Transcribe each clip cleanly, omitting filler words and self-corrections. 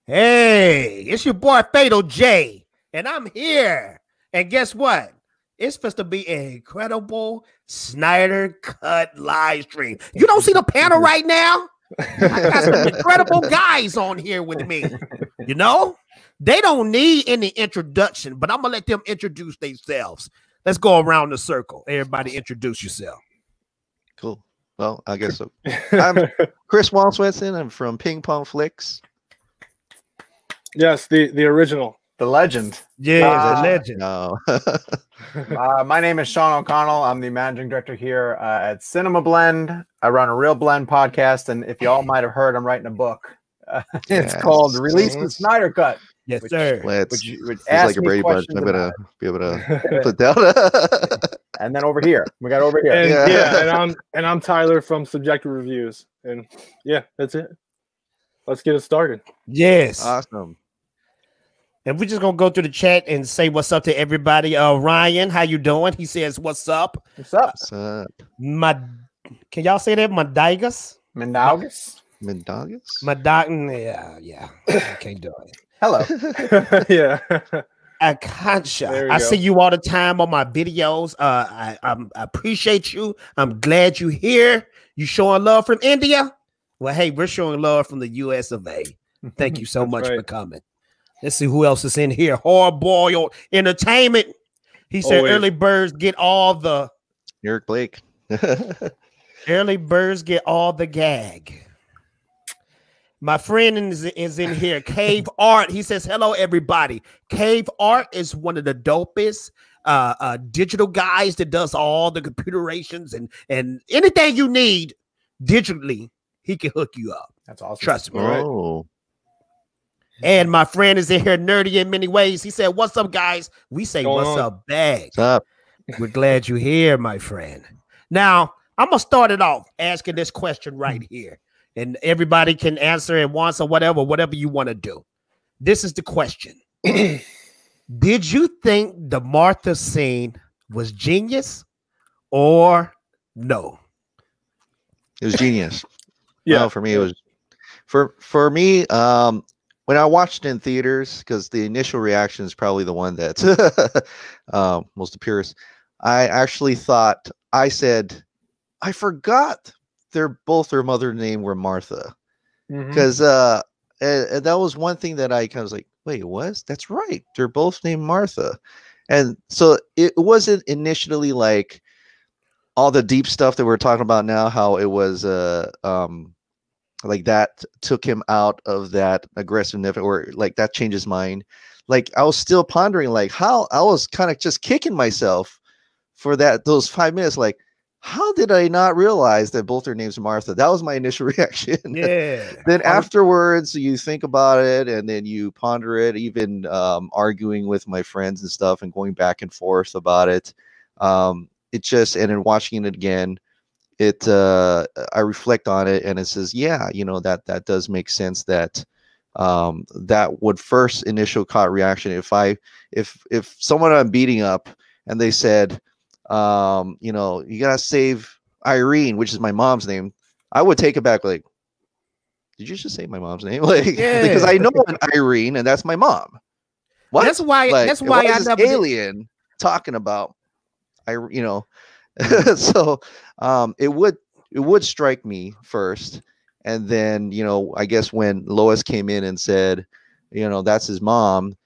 Hey, it's your boy Fatal J, and I'm here. And guess what? It's supposed to be an incredible Snyder Cut live stream. You don't see the panel right now? I got some incredible guys on here with me. You know, they don't need any introduction, but I'm gonna let them introduce themselves. Let's go around the circle. Everybody introduce yourself. Cool. Well, I guess so. I'm Chris Walswenson. I'm from Pong Flix. Yes, the original. The legend. Yeah, the legend. No. My name is Sean O'Connell. I'm the managing director here at CinemaBlend. I run a Real Blend podcast, and if you all might have heard, I'm writing a book. It's called Release the Snyder Cut. Yes, sir. Which asks like a Brady Bunch. I'm gonna be able to put down. And then over here, we got over here. And, and I'm Tyler from Subjective Reviews. And yeah, that's it. Let's get it started. Yes. Awesome. And we're just gonna go through the chat and say what's up to everybody. Ryan, how you doing? He says, "What's up? What's up? What's up? Can y'all say that? Madagas? Mendagas? Yeah. I can't do it. Hello. Yeah. Akansha. I see you all the time on my videos. I appreciate you. I'm glad you're here. You showing love from India? Well, hey, we're showing love from the US of A. Thank you so much for coming. Let's see who else is in here. Hard boiled entertainment. He said early birds get all the Eric Blake. early birds get all the gag. My friend is in here. Cave Art. He says, hello, everybody. Cave Art is one of the dopest digital guys that does all the computerations and anything you need digitally, he can hook you up. That's awesome. Trust me. Oh. Right? And my friend is in here nerdy in many ways. He said, what's up, guys? We say, what's up, Bag? What's up? We're glad you're here, my friend. Now, I'm going to start it off asking this question right here. And everybody can answer at once or whatever you want to do. This is the question. Did you think the Martha scene was genius or no? It was genius. Yeah. Well, for me, it was for me, when I watched it in theaters, because the initial reaction is probably the one that's most the purest. I actually thought, I said, I forgot both their mother name were Martha, because and that was one thing that I kind of was like, wait, what? That's right, they're both named Martha. And so it wasn't initially like all the deep stuff that we're talking about now, how it was like that took him out of that aggressiveness, or like that changed his mind. Like I was still pondering like how I was kind of just kicking myself for those 5 minutes, like, how did I not realize that both their names are Martha? That was my initial reaction. Yeah. Then afterwards, you think about it and then you ponder it, even arguing with my friends and stuff and going back and forth about it. It just, and then watching it again, I reflect on it and it says, yeah, you know, that does make sense that that would first initial caught reaction. If someone I'm beating up and they said, you know, you gotta save Irene, which is my mom's name, I would take it back like, did you just say my mom's name? Like, because I know an Irene and that's my mom. What? That's why I never alien talking about you know. So it would strike me first, and then, you know, I guess when Lois came in and said, you know, that's his mom,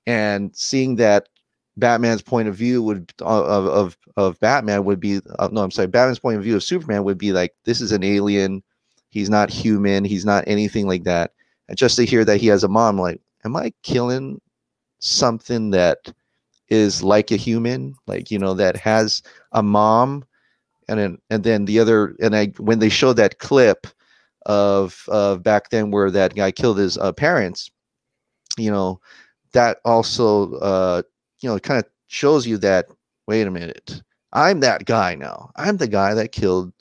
and seeing that Batman's point of view of Batman would be Batman's point of view of Superman would be like, this is an alien, he's not human, he's not anything like that. And just to hear that he has a mom, like, am I killing something that is like a human, like, you know, that has a mom? And then the other, and when they showed that clip of back then where that guy killed his parents, you know, that also you know, it kind of shows you that, wait a minute, I'm that guy now. I'm the guy that killed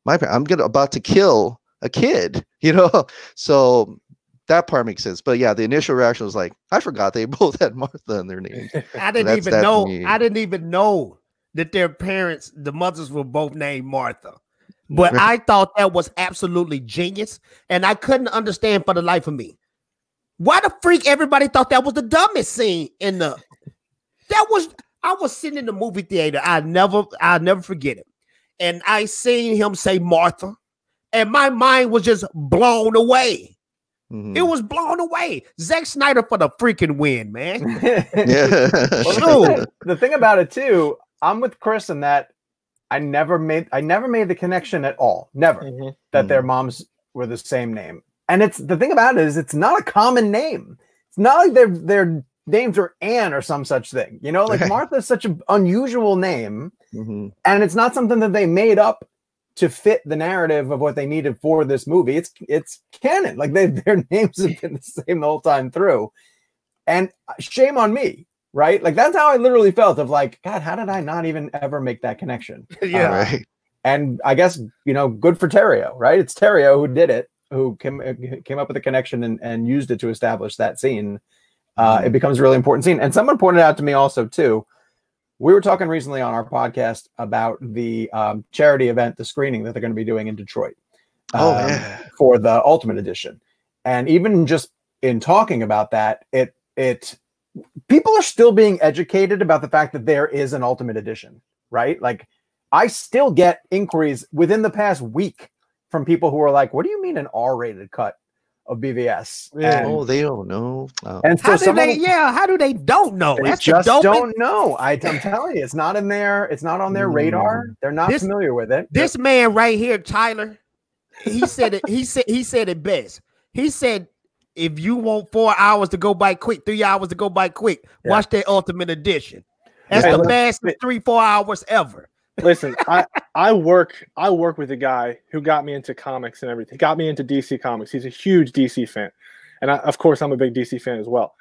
my parents. I'm about to kill a kid, you know. So that part makes sense. But yeah, the initial reaction was like, I forgot they both had Martha in their names. I didn't even know. I didn't even know that their parents, the mothers, were both named Martha. But I thought that was absolutely genius, and I couldn't understand for the life of me Why the freak everybody thought that was the dumbest scene in the? I was sitting in the movie theater. I'll never forget it. And I seen him say Martha, and my mind was just blown away. It was blown away. Zack Snyder for the freaking win, man. Yeah. Well, the thing about it too, I'm with Chris in that I never made the connection at all. Never that their moms were the same name. And it's the thing about it is it's not a common name. It's not like their names are Anne or some such thing. You know, like Martha is such an unusual name, and it's not something that they made up to fit the narrative of what they needed for this movie. It's canon. Like their names have been the same the whole time through. And shame on me, right? Like that's how I literally felt of like, God, how did I not even ever make that connection? Right. And I guess, you know, good for Terrio, right? It's Terrio who did it, who came up with the connection and used it to establish that scene. It becomes a really important scene. And someone pointed out to me also too, we were talking recently on our podcast about the charity event, the screening that they're going to be doing in Detroit for the Ultimate Edition. And even just in talking about that, people are still being educated about the fact that there is an Ultimate Edition, right? Like I still get inquiries within the past week from people who are like, what do you mean an R-rated cut of BVS? And, they don't know. And so how do they don't know? They just don't know. I'm telling you, it's not in there. It's not on their radar. They're not familiar with it. This man right here, Tyler, he said it. He said it best. He said, if you want 4 hours to go by quick, 3 hours to go by quick, watch that Ultimate Edition. That's the fastest 3-4 hours ever. Listen, I work with a guy who got me into comics and everything. He got me into DC Comics. He's a huge DC fan. And of course, I'm a big DC fan as well.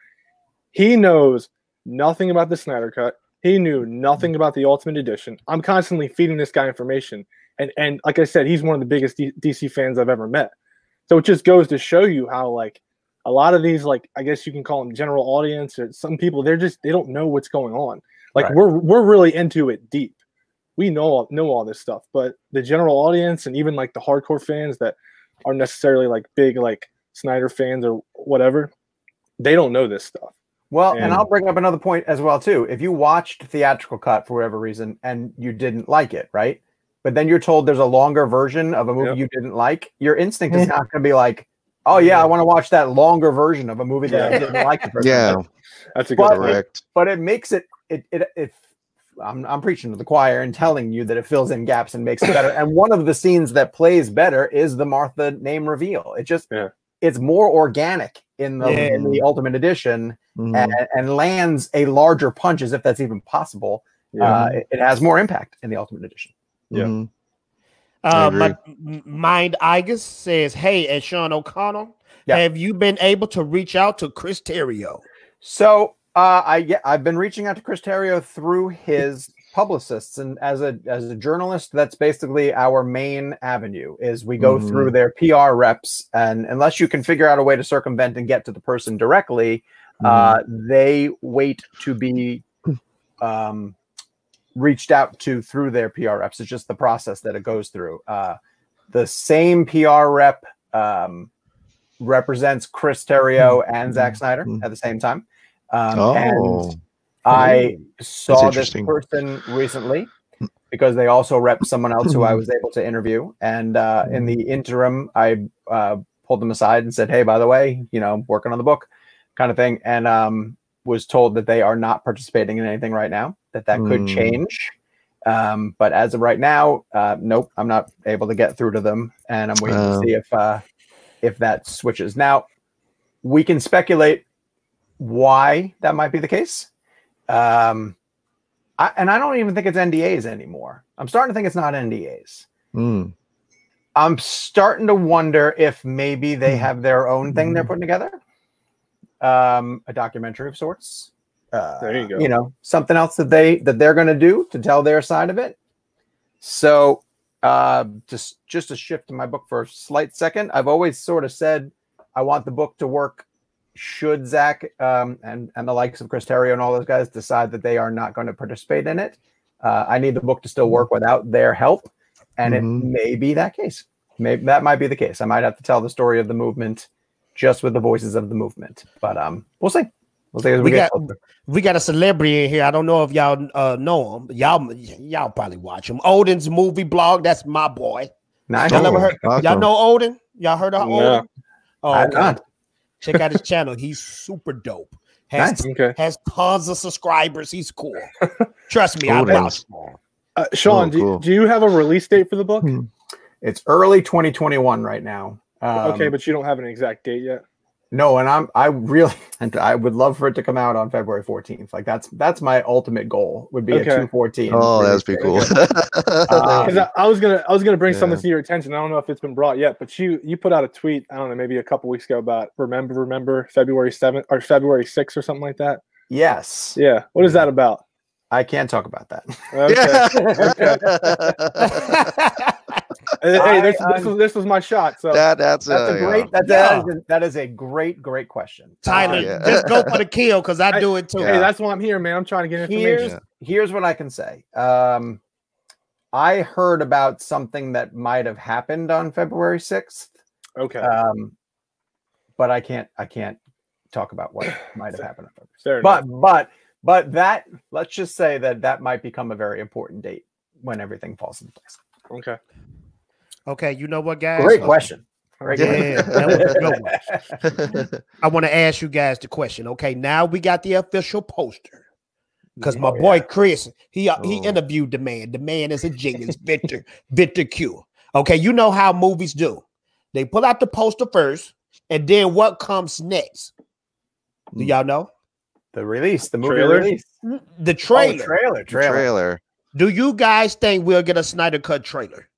He knows nothing about the Snyder Cut. He knew nothing about the Ultimate Edition. I'm constantly feeding this guy information. And like I said, he's one of the biggest DC fans I've ever met. So it just goes to show you how, like, a lot of these, like, I guess you can call them general audience, or some people, they don't know what's going on. Like, we're really into it deep. We know all this stuff, but the general audience and even like the hardcore fans that aren't necessarily like big like Snyder fans or whatever, they don't know this stuff. Well, and I'll bring up another point as well too. If you watched theatrical cut for whatever reason and you didn't like it, right? But then you're told there's a longer version of a movie you didn't like, your instinct is not going to be like, oh yeah, I want to watch that longer version of a movie that I didn't like. That's a good correct. But it makes it I'm preaching to the choir and telling you that it fills in gaps and makes it better. And one of the scenes that plays better is the Martha name reveal. It just it's more organic in the Ultimate Edition and lands a larger punch, as if that's even possible. It has more impact in the Ultimate Edition. Mind Igus says, hey, and Sean O'Connell, have you been able to reach out to Chris Terrio? So I've been reaching out to Chris Terrio through his publicists, and as a journalist, that's basically our main avenue. Is we go through their PR reps, and unless you can figure out a way to circumvent and get to the person directly, they wait to be reached out to through their PR reps. It's just the process that it goes through. The same PR rep represents Chris Terrio and Zack Snyder at the same time. And I saw this person recently because they also rep someone else who I was able to interview. And in the interim, I pulled them aside and said, hey, by the way, you know, working on the book kind of thing. And was told that they are not participating in anything right now, that could change. But as of right now, nope, I'm not able to get through to them. And I'm waiting to see if that switches. Now, we can speculate why that might be the case. And I don't even think it's NDAs anymore. I'm starting to think it's not NDAs. I'm starting to wonder if maybe they have their own thing they're putting together. A documentary of sorts. There you go. You know, something else that they're going to do to tell their side of it. So just to shift to my book for a slight second, I've always sort of said I want the book to work should Zack and the likes of Chris Terrio and all those guys decide that they are not going to participate in it. I need the book to still work without their help, and it may be that case. Maybe that might be the case. I might have to tell the story of the movement just with the voices of the movement. But we'll see. We'll see as we get closer. We got a celebrity in here. I don't know if y'all know him. Y'all probably watch him. Odin's movie blog. That's my boy. Nice. Y'all never heard? Awesome. Y'all know Odin? Y'all heard of Odin? Oh, I've not. Check out his channel. He's super dope. Has tons of subscribers. He's cool. Trust me, I vouch for him. Sean, do you have a release date for the book? It's early 2021 right now. Okay, but you don't have an exact date yet. No, and I would love for it to come out on February 14th. Like that's my ultimate goal. Would be a 2/14. Oh, that'd be cool. Because I was gonna bring something to your attention. I don't know if it's been brought yet, but you put out a tweet. I don't know, maybe a couple weeks ago about remember February 7th or February 6th or something like that. Yes. Yeah. What is that about? I can't talk about that. Okay. Hey, this was my shot. So that is a great question. Tyler, just go for the kill because I do it too. Hey, that's why I'm here, man. I'm trying to get information. Here's what I can say. I heard about something that might have happened on February 6th. Okay. But I can't talk about what might have happened on February 6th. But that, let's just say that might become a very important date when everything falls into place. Okay. Okay, you know what, guys? Great question. That was a good one. I want to ask you guys the question. Okay, now we got the official poster. Because my boy Chris, he interviewed the man. The man is a genius, Victor Q. Okay, you know how movies do. They pull out the poster first, and then what comes next? Do y'all know? The release, the movie release. The trailer. Oh, trailer. Do you guys think we'll get a Snyder Cut trailer?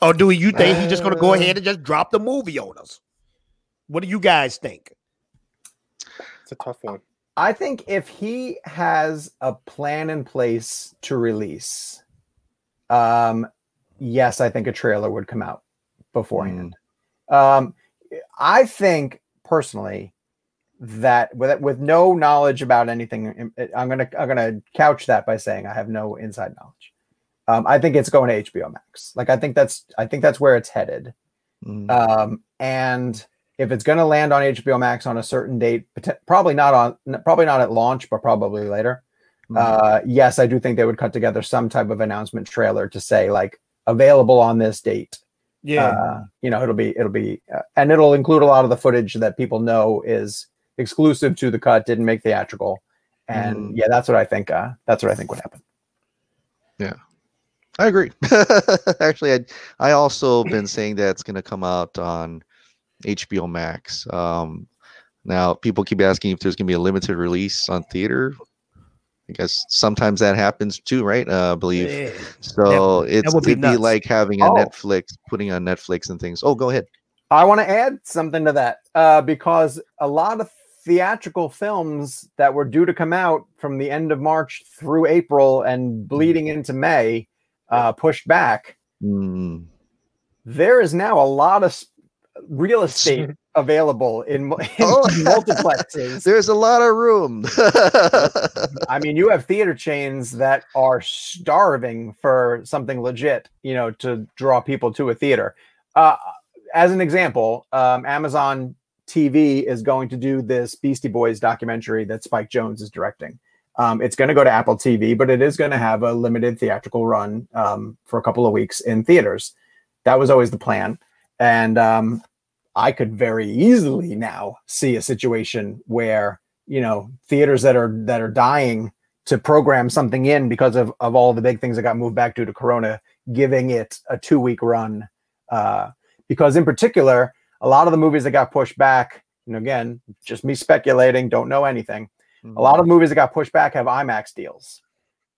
Or do you think he's just going to go ahead and just drop the movie on us? What do you guys think? It's a tough one. I think if he has a plan in place to release, yes, I think a trailer would come out beforehand. I think personally that with no knowledge about anything, I'm gonna couch that by saying I have no inside knowledge. I think it's going to HBO Max. Like I think that's where it's headed. And if it's going to land on HBO Max on a certain date, probably not at launch, but probably later. Yes, I do think they would cut together some type of announcement trailer to say like available on this date. Yeah, it'll be, and it'll include a lot of the footage that people know is exclusive to the cut, didn't make theatrical, and that's what I think. That's what I think would happen. Yeah. I agree. Actually, I also been saying that it's going to come out on HBO Max. Now, people keep asking if there's going to be a limited release on theater. I guess sometimes that happens too, right? I believe. Yeah. So it'd be like having a Netflix, putting on Netflix and things. Oh, go ahead. I want to add something to that because a lot of theatrical films that were due to come out from the end of March through April and bleeding into May pushed back. There is now a lot of real estate available in multiplexes. There's a lot of room. I mean, you have theater chains that are starving for something legit, to draw people to a theater. As an example, Amazon TV is going to do this Beastie Boys documentary that Spike Jonze is directing. It's going to go to Apple TV, but it is going to have a limited theatrical run for a couple of weeks in theaters. That was always the plan. And I could very easily now see a situation where, theaters that are dying to program something in because of all the big things that got moved back due to Corona, giving it a 2-week run. Because in particular, a lot of the movies that got pushed back, and again, just me speculating, don't know anything. A lot of movies that got pushed back have IMAX deals.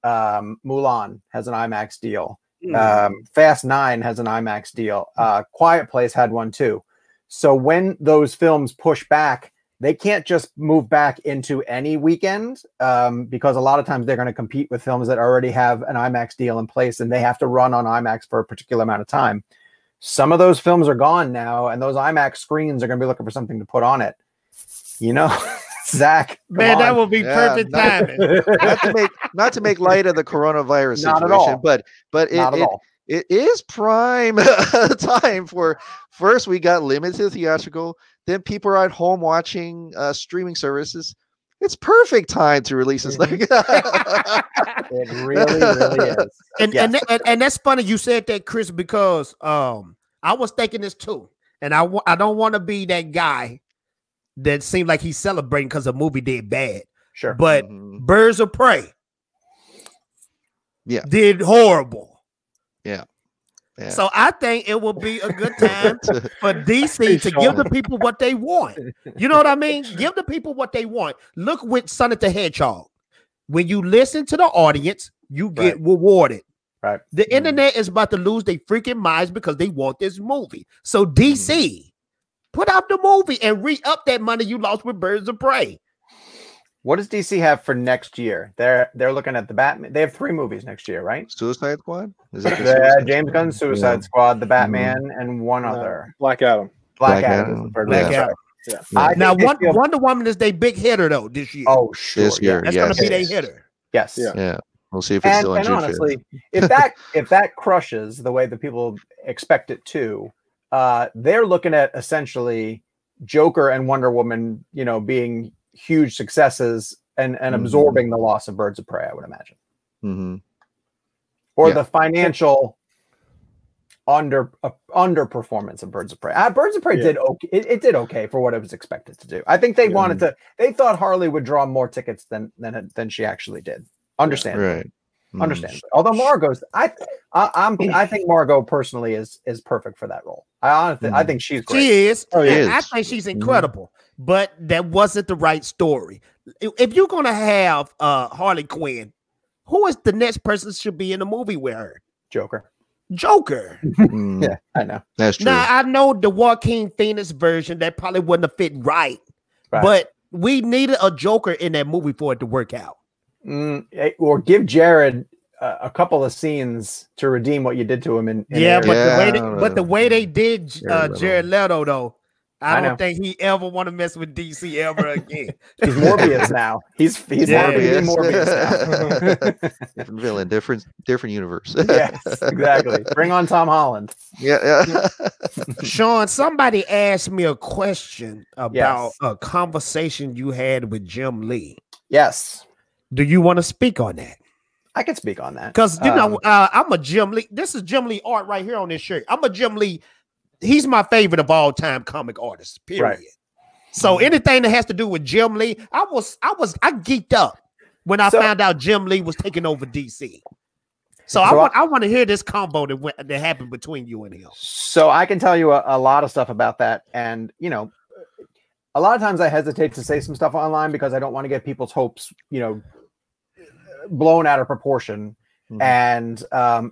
Mulan has an IMAX deal. Fast 9 has an IMAX deal. Quiet Place had one too. So when those films push back, they can't just move back into any weekend because a lot of times they're going to compete with films that already have an IMAX deal in place and they have to run on IMAX for a particular amount of time. Some of those films are gone now, and those IMAX screens are going to be looking for something to put on it. Zach, man, that would be perfect timing. not to make light of the coronavirus situation, but it is prime time for. First, we got limited theatrical. Then people are at home watching streaming services. It's perfect time to release this. It really, really is. And that's funny you said that, Chris, because I was thinking this too, and I don't want to be that guy that seemed like he's celebrating because the movie did bad. Sure, but Birds of Prey, did horrible. Yeah. So I think it will be a good time for DC to give the people what they want. You know what I mean? Give the people what they want. Look with Sonic the Hedgehog. When you listen to the audience, you get rewarded. Right. The internet is about to lose their freaking minds because they want this movie. So DC, put out the movie and re-up that money you lost with Birds of Prey. What does DC have for next year? They're looking at the Batman. They have 3 movies next year, right? Suicide Squad? Is that the James Gunn's Suicide Squad, the Batman, and one other. Black Adam. Black Adam. Yeah. Now, Wonder Woman is their big hitter though this year. Oh, sure. This year, that's going to be their hitter. Yes. Yeah. We'll see if it's still in June. Honestly, if that crushes the way that people expect it to, they're looking at essentially Joker and Wonder Woman, being huge successes and absorbing the loss of Birds of Prey, I would imagine. Or the financial underperformance of Birds of Prey. Birds of Prey did okay. It did okay for what it was expected to do. I think they wanted to. They thought Harley would draw more tickets than she actually did. Understand? Right. Understand. Although Margot's, I think Margot personally is perfect for that role. I think she's great. She is. I think she's incredible. But that wasn't the right story. If you're gonna have Harley Quinn, who is the next person should be in the movie with her? Joker. Yeah, I know. That's true. Now I know the Joaquin Phoenix version that probably wouldn't have fit right. But we needed a Joker in that movie for it to work out. Or give Jared a couple of scenes to redeem what you did to him. But the way they did Jared Leto though, I don't think he ever want to mess with DC ever again. He's Morbius now. He's Morbius now. Different villain, different universe. Yes, exactly. Bring on Tom Holland. Yeah. Sean, somebody asked me a question about a conversation you had with Jim Lee. Yes. Do you want to speak on that? I can speak on that. Because I'm a Jim Lee. This is Jim Lee art right here on this shirt. I'm a Jim Lee. He's my favorite of all time comic artists, period. Right. So anything that has to do with Jim Lee, I geeked up when I found out Jim Lee was taking over DC. So I want to hear this combo that happened between you and him. So I can tell you a lot of stuff about that. And, a lot of times I hesitate to say some stuff online because I don't want to get people's hopes, blown out of proportion. And so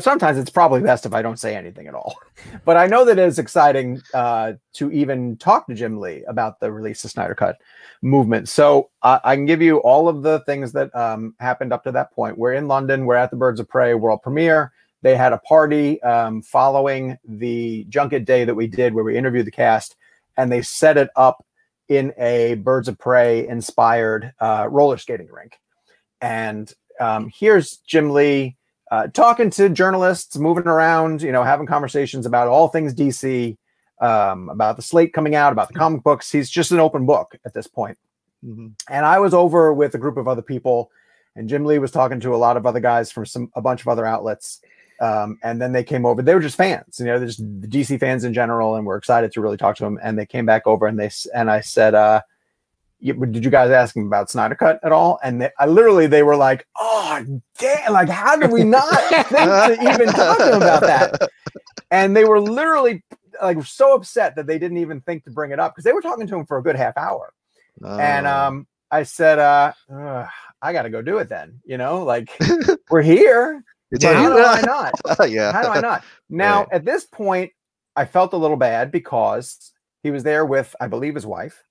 sometimes it's probably best if I don't say anything at all. But I know that it is exciting to even talk to Jim Lee about the release of Snyder Cut movement. So I can give you all of the things that happened up to that point. We're in London. We're at the Birds of Prey world premiere. They had a party following the junket day that we did where we interviewed the cast, and they set it up in a Birds of Prey inspired roller skating rink. And here's Jim Lee talking to journalists, moving around, having conversations about all things DC, about the slate coming out, about the comic books. He's just an open book at this point. And I was over with a group of other people, and Jim Lee was talking to a lot of other guys from a bunch of other outlets. And then they came over. They were just fans, they're just the DC fans in general, and we're excited to really talk to them. And they came back over, and I said, did you guys ask him about Snyder Cut at all? And they were like, oh, damn, like, how did we not think to even talk to him about that? And they were literally like so upset that they didn't even think to bring it up because they were talking to him for a good half hour. And I said, I got to go do it then. Like, we're here. How do I not? How do I not? Now, at this point, I felt a little bad because he was there with, I believe, his wife.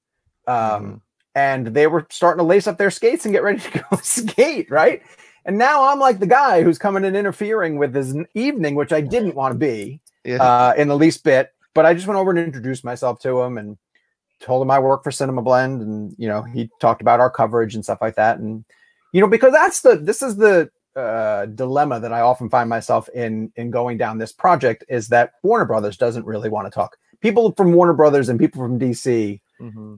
And they were starting to lace up their skates and get ready to go skate, right? And now I'm like the guy who's coming and interfering with his evening, which I didn't want to be in the least bit. But I just went over and introduced myself to him and told him I work for CinemaBlend. And, he talked about our coverage and stuff like that. And, because this is the dilemma that I often find myself in going down this project is that Warner Brothers doesn't really want to talk. People from Warner Brothers and people from DC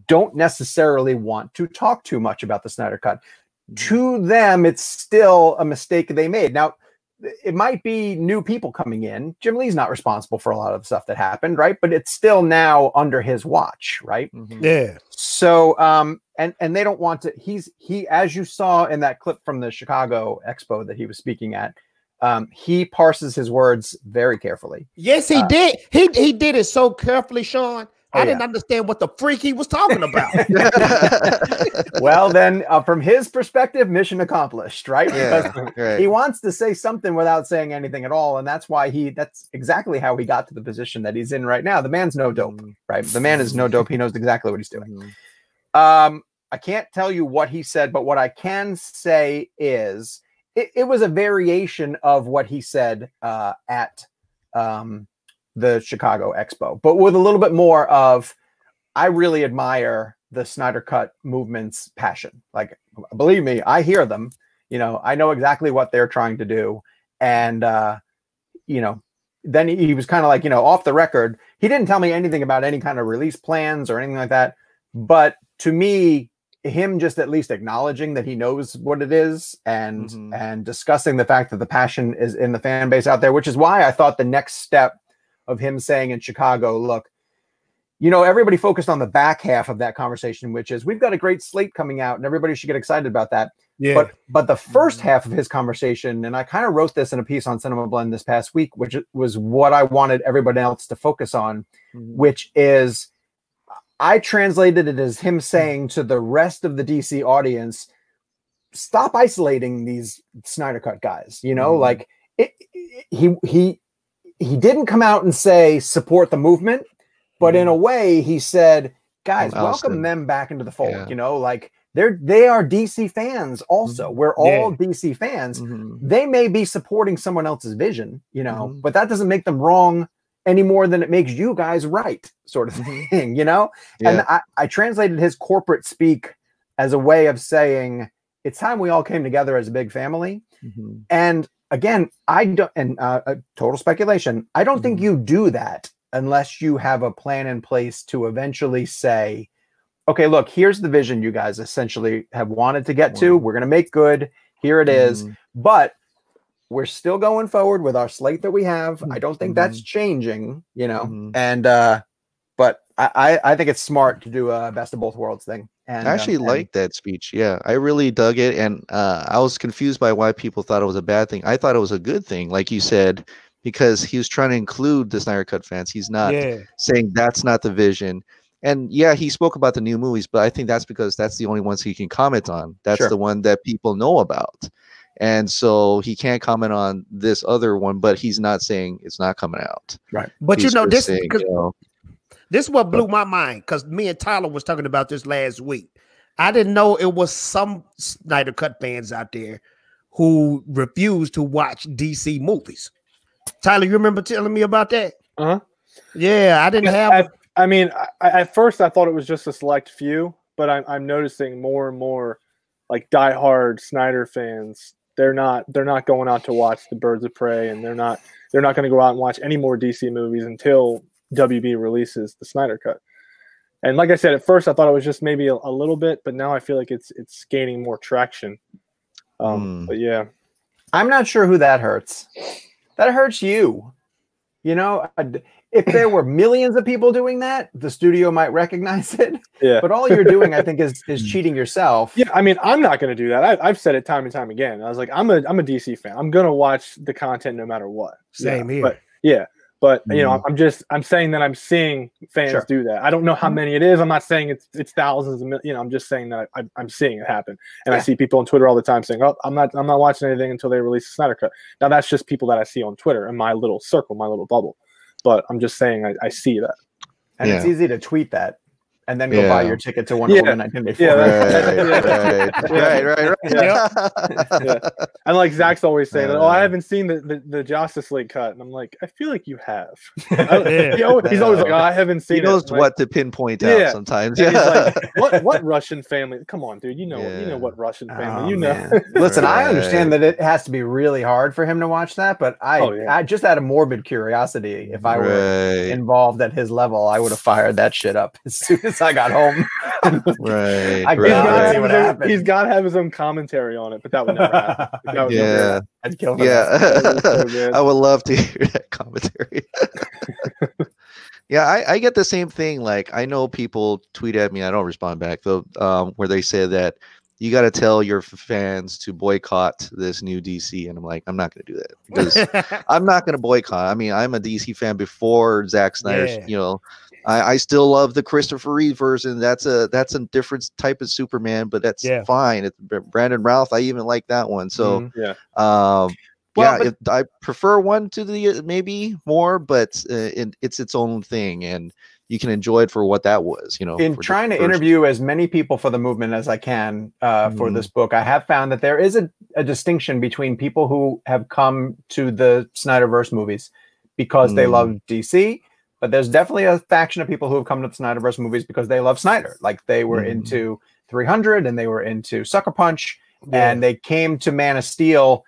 don't necessarily want to talk too much about the Snyder Cut. To them, it's still a mistake they made. Now, it might be new people coming in. Jim Lee's not responsible for a lot of the stuff that happened, right? But it's still now under his watch, right? Yeah. So, and they don't want to. He, as you saw in that clip from the Chicago Expo that he was speaking at, he parses his words very carefully. Yes, he did. He did it so carefully, Sean. I didn't understand what the freak he was talking about. Well, then, from his perspective, mission accomplished, right? Yeah, because he wants to say something without saying anything at all, and that's why that's exactly how he got to the position that he's in right now. The man's no dope, right? The man is no dope. He knows exactly what he's doing. I can't tell you what he said, but what I can say is it was a variation of what he said at the Chicago Expo, but with a little bit more of, I really admire the Snyder Cut movement's passion. Like, believe me, I hear them, you know, I know exactly what they're trying to do. And, you know, then he was kind of like, you know, off the record, he didn't tell me anything about any kind of release plans or anything like that. But to me, him just at least acknowledging that he knows what it is and, and discussing the fact that the passion is in the fan base out there, which is why I thought the next step of him saying in Chicago, look, you know, everybody focused on the back half of that conversation, which is we've got a great slate coming out and everybody should get excited about that. Yeah. But the first half of his conversation, and I kind of wrote this in a piece on CinemaBlend this past week, which was what I wanted everybody else to focus on, which is I translated it as him saying to the rest of the DC audience, stop isolating these Snyder Cut guys, you know, like he didn't come out and say support the movement, but in a way he said, guys, welcome them back into the fold. You know, like they are DC fans also. We're all DC fans. They may be supporting someone else's vision, you know, but that doesn't make them wrong any more than it makes you guys right, sort of thing, you know? And I translated his corporate speak as a way of saying it's time we all came together as a big family. And again, I don't, and total speculation, I don't think you do that unless you have a plan in place to eventually say, okay, look, here's the vision you guys essentially have wanted to get to. We're going to make good. Here it is. But we're still going forward with our slate that we have. I don't think that's changing, you know, and, but I think it's smart to do a best of both worlds thing. And I actually liked that speech. Yeah, I really dug it. And I was confused by why people thought it was a bad thing. I thought it was a good thing, like you said, because he was trying to include the Snyder Cut fans. He's not saying that's not the vision. And yeah, he spoke about the new movies, but I think that's because that's the only ones he can comment on. That's the one that people know about. And so he can't comment on this other one, but he's not saying it's not coming out. Right. But he's you know, this saying, this is what blew my mind, because me and Tyler was talking about this last week. I didn't know it was some Snyder Cut fans out there who refused to watch DC movies. Tyler, you remember telling me about that? Yeah, I didn't have. I mean, at first I thought it was just a select few, but I'm noticing more and more like diehard Snyder fans. They're not going out to watch the Birds of Prey, and they're not going to go out and watch any more DC movies until WB releases the Snyder Cut. And like I said, at first I thought it was just maybe a little bit, but now I feel like it's gaining more traction. But yeah, I'm not sure who that hurts. That hurts you. You know, if there were millions of people doing that, the studio might recognize it. Yeah. But all you're doing, I think, is cheating yourself. Yeah, I mean, I'm not going to do that. I've said it time and time again. I was like, I'm a DC fan. I'm going to watch the content no matter what. Same here. But you know, I'm saying that I'm seeing fans do that. I don't know how many it is. I'm not saying it's thousands of millions. You know, I'm just saying that I'm seeing it happen. And I see people on Twitter all the time saying, "Oh, I'm not watching anything until they release the Snyder Cut." Now that's just people that I see on Twitter in my little circle, my little bubble. But I'm just saying I see that. And it's easy to tweet that. and then go buy your ticket to Wonder Woman 1984. Right. And like Zach's always saying, "Oh, I haven't seen the Justice League cut," and I'm like, I feel like you have. He's always like, "Oh, I haven't seen it." He knows like, what to pinpoint out sometimes. He's like, what Russian family? Come on, dude. You know what Russian family. You know. Listen, I understand that it has to be really hard for him to watch that, but I just out of morbid curiosity, if I were involved at his level, I would have fired that shit up as soon as I got home. He's got to have his own commentary on it, but that would never happen. I'd kill him. I would love to hear that commentary. I get the same thing. Like, I know people tweet at me, I don't respond back though, where they say that you got to tell your fans to boycott this new DC, and I'm like, I'm not going to do that, because I'm not going to boycott. I mean, I'm a DC fan before Zack Snyder. You know, I still love the Christopher Reeve version. That's a different type of Superman, but that's fine. It's Brandon Routh. I even like that one. So I prefer one to the maybe more, but it's its own thing, and you can enjoy it for what that was. You know, in trying to interview as many people for the movement as I can for this book, I have found that there is a distinction between people who have come to the Snyderverse movies because they love DC. But there's definitely a faction of people who have come to the Snyderverse movies because they love Snyder. Like, they were into 300 and they were into Sucker Punch, and they came to Man of Steel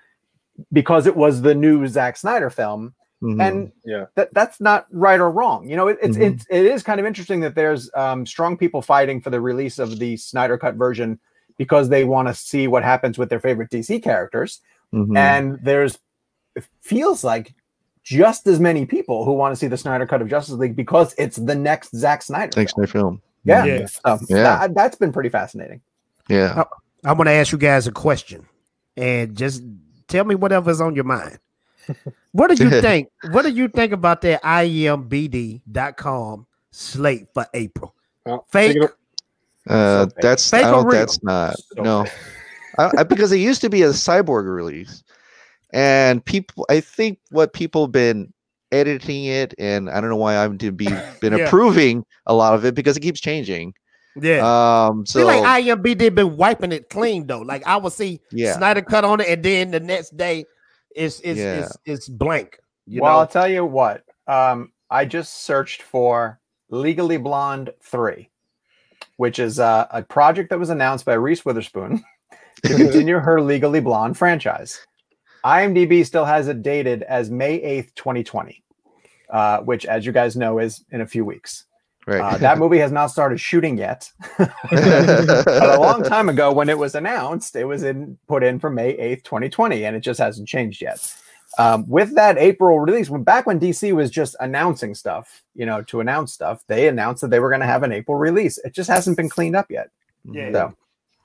because it was the new Zack Snyder film. And that's not right or wrong. You know, it is kind of interesting that there's strong people fighting for the release of the Snyder Cut version because they want to see what happens with their favorite DC characters. And it feels like just as many people who want to see the Snyder Cut of Justice League because it's the next Zack Snyder film. That's been pretty fascinating. I want to ask you guys a question, and just tell me whatever's on your mind. What do you think? What do you think about that IMBD.com slate for April? Fake? That's fake or real? That's not because it used to be a Cyborg release. And I think what people have been editing it, and I don't know why I've been approving a lot of it because it keeps changing. So like IMBD been wiping it clean though. Like, I will see Snyder Cut on it, and then the next day it's blank. I'll tell you what. I just searched for Legally Blonde 3, which is a project that was announced by Reese Witherspoon to continue her Legally Blonde franchise. IMDb still has it dated as May 8th, 2020, which, as you guys know, is in a few weeks. Right. That movie has not started shooting yet. But a long time ago, when it was announced, it was put in for May 8th, 2020, and it just hasn't changed yet. With that April release, back when DC was just announcing stuff, to announce stuff, they announced that they were going to have an April release. It just hasn't been cleaned up yet. So.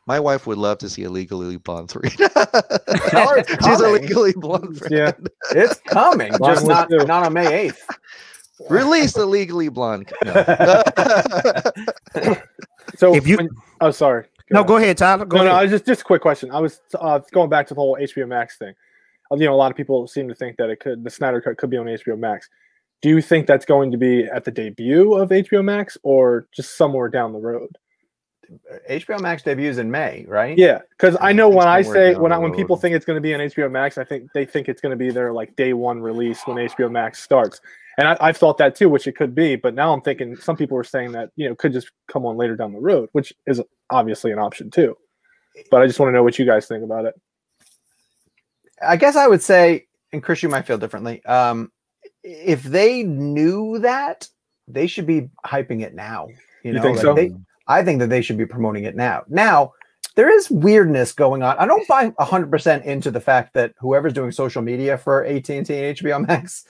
My wife would love to see a Legally Blonde 3. She's a Legally Blonde friend. Yeah, it's coming, just not on May 8th. Release the Legally Blonde. No. So if you, sorry. Go ahead, Tyler. Go ahead. I was just a quick question. I was going back to the whole HBO Max thing. A lot of people seem to think that the Snyder Cut could be on HBO Max. Do you think that's going to be at the debut of HBO Max or just somewhere down the road? HBO Max debuts in May, right? Yeah, because I know when people think it's going to be on HBO Max, I think they think it's going to be their like day one release when HBO Max starts, and I've thought that too, which it could be. But now I'm thinking some people are saying that it could just come on later down the road, which is obviously an option too. But I just want to know what you guys think about it. I guess I would say, and Chris, you might feel differently. If they knew that, they should be hyping it now. You think so? I think that they should be promoting it now. Now, there is weirdness going on. I don't buy 100% into the fact that whoever's doing social media for AT&T and HBO Max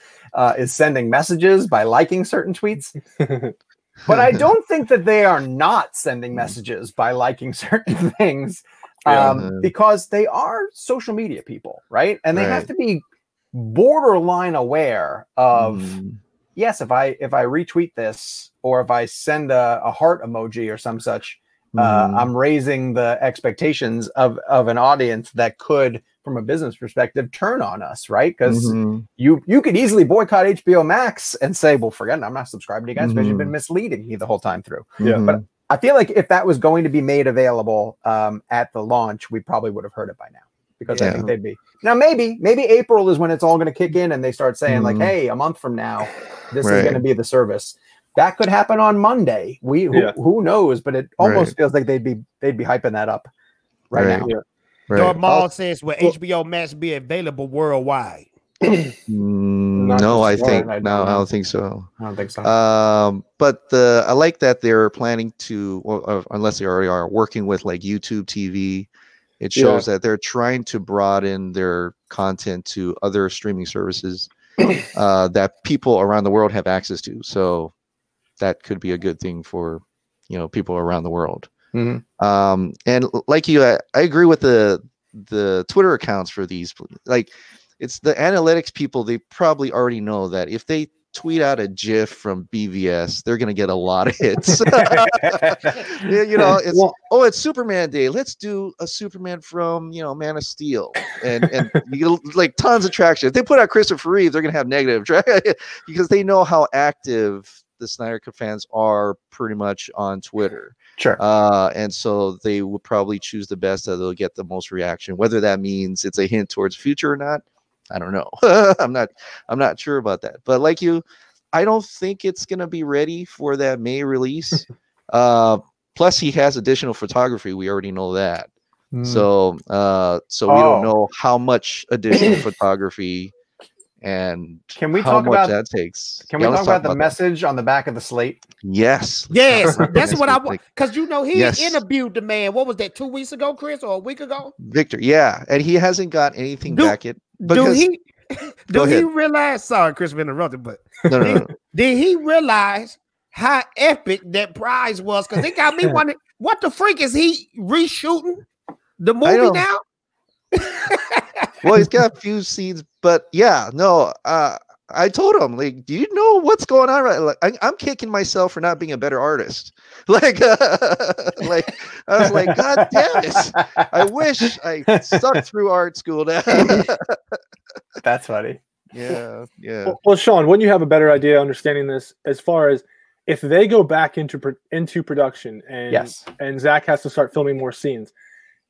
is sending messages by liking certain tweets. But I don't think that they are not sending messages by liking certain things because they are social media people, right? And they have to be borderline aware of... Yes, if I retweet this or if I send a heart emoji or some such, I'm raising the expectations of an audience that could, from a business perspective, turn on us, right? Because you could easily boycott HBO Max and say, well, forget it, I'm not subscribing to you guys because you've been misleading me the whole time through. But I feel like if that was going to be made available at the launch, we probably would have heard it by now, because I think they'd be now. Maybe April is when it's all going to kick in, and they start saying like, "Hey, a month from now, this is going to be the service." That could happen on Monday. Who knows? But it almost feels like they'd be hyping that up now. Yeah. Dormal says, "Will HBO Max be available worldwide?" No, I don't think so. I don't think so. But I like that they're planning to, or unless they already are, working with like YouTube TV. It shows that they're trying to broaden their content to other streaming services that people around the world have access to. So that could be a good thing for, people around the world. And like you, I agree with the Twitter accounts for these. Like, it's the analytics people. They probably already know that if they tweet out a GIF from BVS, they're gonna get a lot of hits. It's Superman Day. Let's do a Superman from Man of Steel, and you get like tons of traction. If they put out Christopher Reeve, they're gonna have negative traction because they know how active the Snyder Cut fans are pretty much on Twitter. Sure. And so they would probably choose the best that they'll get the most reaction. Whether that means it's a hint towards future or not, I don't know. I'm not sure about that. But like you, I don't think it's gonna be ready for that May release. Plus, he has additional photography. We already know that. So we don't know how much additional photography and can we how talk much about that takes. Can we talk about the message on the back of the slate? Yes. That's what I want, because he interviewed the man. What was that, 2 weeks ago, Chris, or a week ago? Victor, and he hasn't got anything back yet. Do he realize? Sorry, Chris, been interrupted, but did he realize how epic that prize was? Because it got me wondering, what the freak is he reshooting the movie now? Well, he's got a few scenes, but I told him, like, do you know what's going on? Right, like, I'm kicking myself for not being a better artist. Like, I was like, God damn it! I wish I stuck through art school now. That's funny. Yeah. Well, Sean, wouldn't you have a better idea understanding this as far as if they go back into production and Zack has to start filming more scenes?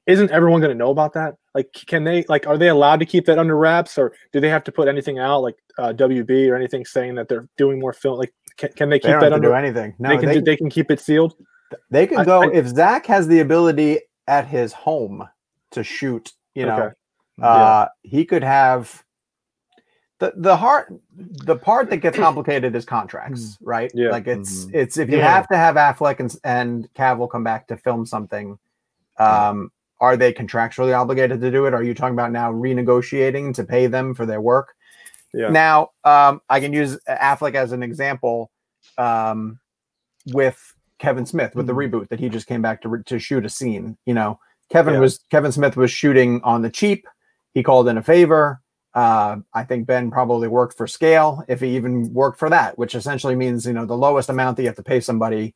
Isn't everyone going to know about that? Like, are they allowed to keep that under wraps, or do they have to put anything out, like WB or anything saying that they're doing more film? Like, can they keep that under? Do anything? No, they can keep it sealed. They can go if Zack has the ability at his home to shoot. He could have the part that gets complicated is contracts, right? Yeah. Like it's if you have to have Affleck and Cavill come back to film something. Are they contractually obligated to do it? Are you talking about now renegotiating to pay them for their work? Yeah. Now, I can use Affleck as an example with Kevin Smith with the reboot that he just came back to shoot a scene. Kevin Smith was shooting on the cheap. He called in a favor. I think Ben probably worked for scale, if he even worked for that, which essentially means the lowest amount that you have to pay somebody.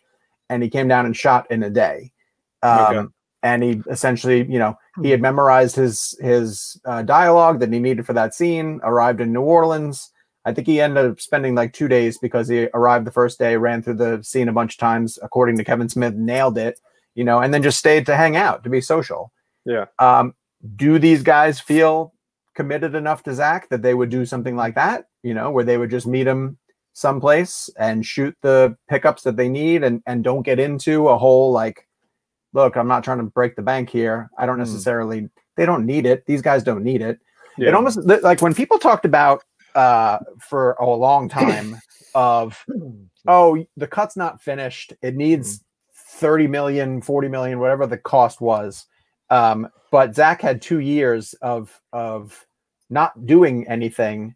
And he came down and shot in a day. And he essentially, he had memorized his dialogue that he needed for that scene, arrived in New Orleans. I think he ended up spending like 2 days because he arrived the first day, ran through the scene a bunch of times, according to Kevin Smith, nailed it, and then just stayed to hang out, to be social. Yeah. Do these guys feel committed enough to Zack that they would do something like that, where they would just meet him someplace and shoot the pickups that they need and don't get into a whole like, look, I'm not trying to break the bank here. I don't necessarily, they don't need it. These guys don't need it. Yeah. It almost like when people talked about for a long time of, the cut's not finished. It needs 30 million, 40 million, whatever the cost was. But Zack had 2 years of not doing anything,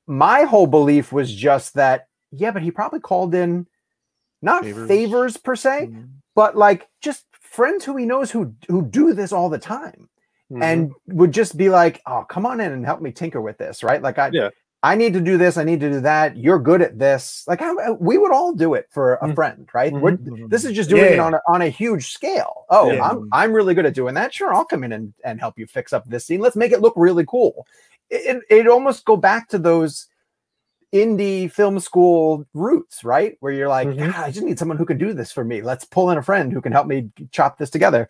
my whole belief was just that, but he probably called in not favors per se, but like just friends who he knows who do this all the time and would just be like, oh, come on in and help me tinker with this. Right. Like I need to do this. I need to do that. You're good at this. Like we would all do it for a friend. Right. This is just doing it on a huge scale. Oh, I'm really good at doing that. Sure. I'll come in and help you fix up this scene. Let's make it look really cool. It almost go back to those indie film school roots, right? Where you're like, God, I just need someone who can do this for me. Let's pull in a friend who can help me chop this together.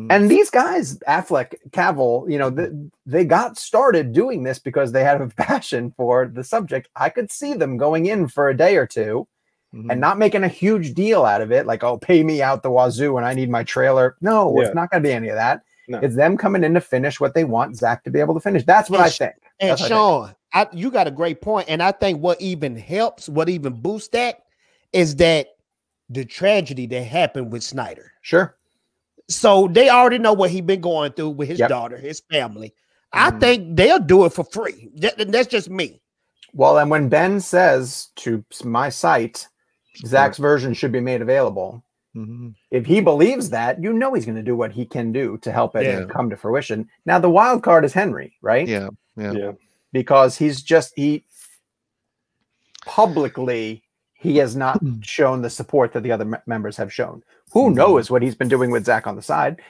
And these guys, Affleck, Cavill, you know, they got started doing this because they had a passion for the subject. I could see them going in for a day or two and not making a huge deal out of it. Like, oh, pay me out the wazoo and I need my trailer. No, it's not going to be any of that. No. It's them coming in to finish what they want Zach to be able to finish. That's what I think. And Sean, you got a great point. And I think what even helps, what even boosts that is that the tragedy that happened with Snyder. Sure. So they already know what he's been going through with his daughter, his family. I think they'll do it for free. That's just me. Well, and when Ben says to my site, Zach's version should be made available, if he believes that, you know he's going to do what he can do to help it come to fruition. Now, the wild card is Henry, right? Yeah. Because he publicly, he has not shown the support that the other members have shown. Who knows what he's been doing with Zach on the side?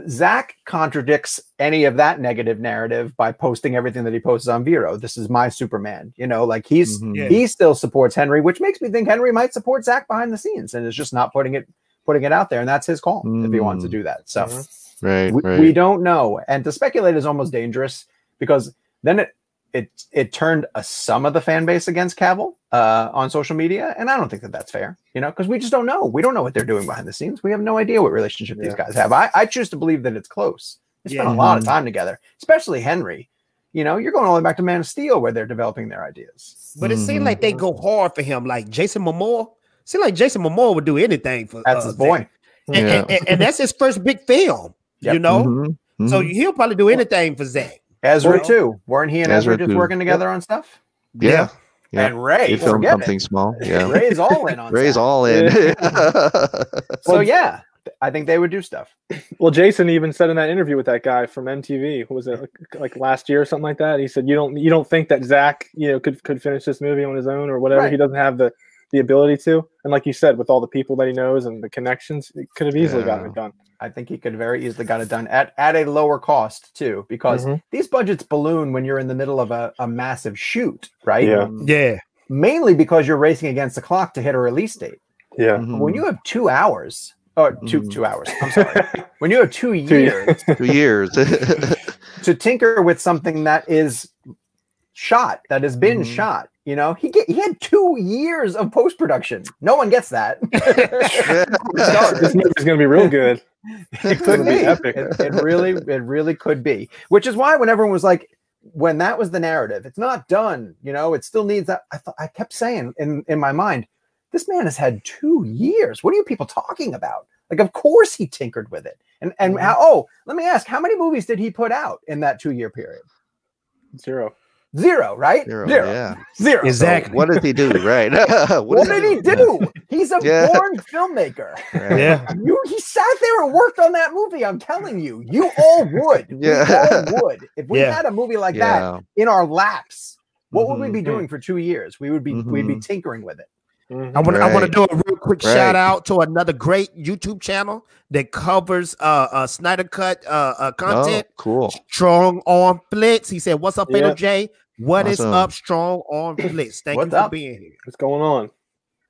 Zach contradicts any of that negative narrative by posting everything that he posts on Vero. This is my Superman, you know, like he still supports Henry, which makes me think Henry might support Zach behind the scenes and is just not putting it out there. And that's his call if he wants to do that. So we don't know. And to speculate is almost dangerous because then it turned some of the fan base against Cavill on social media. And I don't think that that's fair, you know, because we just don't know. We don't know what they're doing behind the scenes. We have no idea what relationship these guys have. I choose to believe that it's close. They spent a lot of time together, especially Henry. You know, you're going all the way back to Man of Steel where they're developing their ideas. But it seemed like they go hard for him, like Jason Momoa. Seemed like Jason Momoa would do anything for that's his boy. And that's his first big film, you know? So he'll probably do anything for Zach. Ezra too. Weren't he and Ezra just working together on stuff? Yeah. And Ray, he filmed something small. Yeah, Ray's all in on. Ray's all in. So yeah, I think they would do stuff. Well, Jason even said in that interview with that guy from MTV, who was it like last year or something like that? He said, "You don't think that Zach, you know, could finish this movie on his own or whatever? Right. He doesn't have the ability to." And like you said, with all the people that he knows and the connections, it could have easily gotten it done. I think he could very easily got it done at a lower cost too, because these budgets balloon when you're in the middle of a massive shoot, right? Yeah. Mainly because you're racing against the clock to hit a release date. Yeah. When you have 2 hours, or 2 hours, I'm sorry. When you have 2 years, 2 years to tinker with something that is shot, that has been shot. You know, he had 2 years of post-production. No one gets that. This movie's going to be real good. It could be epic. It really could be. Which is why when everyone was like, when that was the narrative, it's not done. You know, it still needs that. I kept saying in my mind, this man has had 2 years. What are you people talking about? Like, of course he tinkered with it. And let me ask, how many movies did he put out in that 2-year period? Zero, right? Zero. Yeah. Zero. Exactly. So what did he do? Right. what did he do? He's a born filmmaker. Right. Yeah. He sat there and worked on that movie. I'm telling you, you all would. Yeah. We all would. If we had a movie like that in our laps, what would we be doing for 2 years? We'd be tinkering with it. I want to do a real quick shout out to another great YouTube channel that covers Snyder Cut content. Oh, cool. Strong Arm Flix. He said, "What's up, Fatal J? What is up, Strong Arm Flix? Thank you for being here. What's going on?"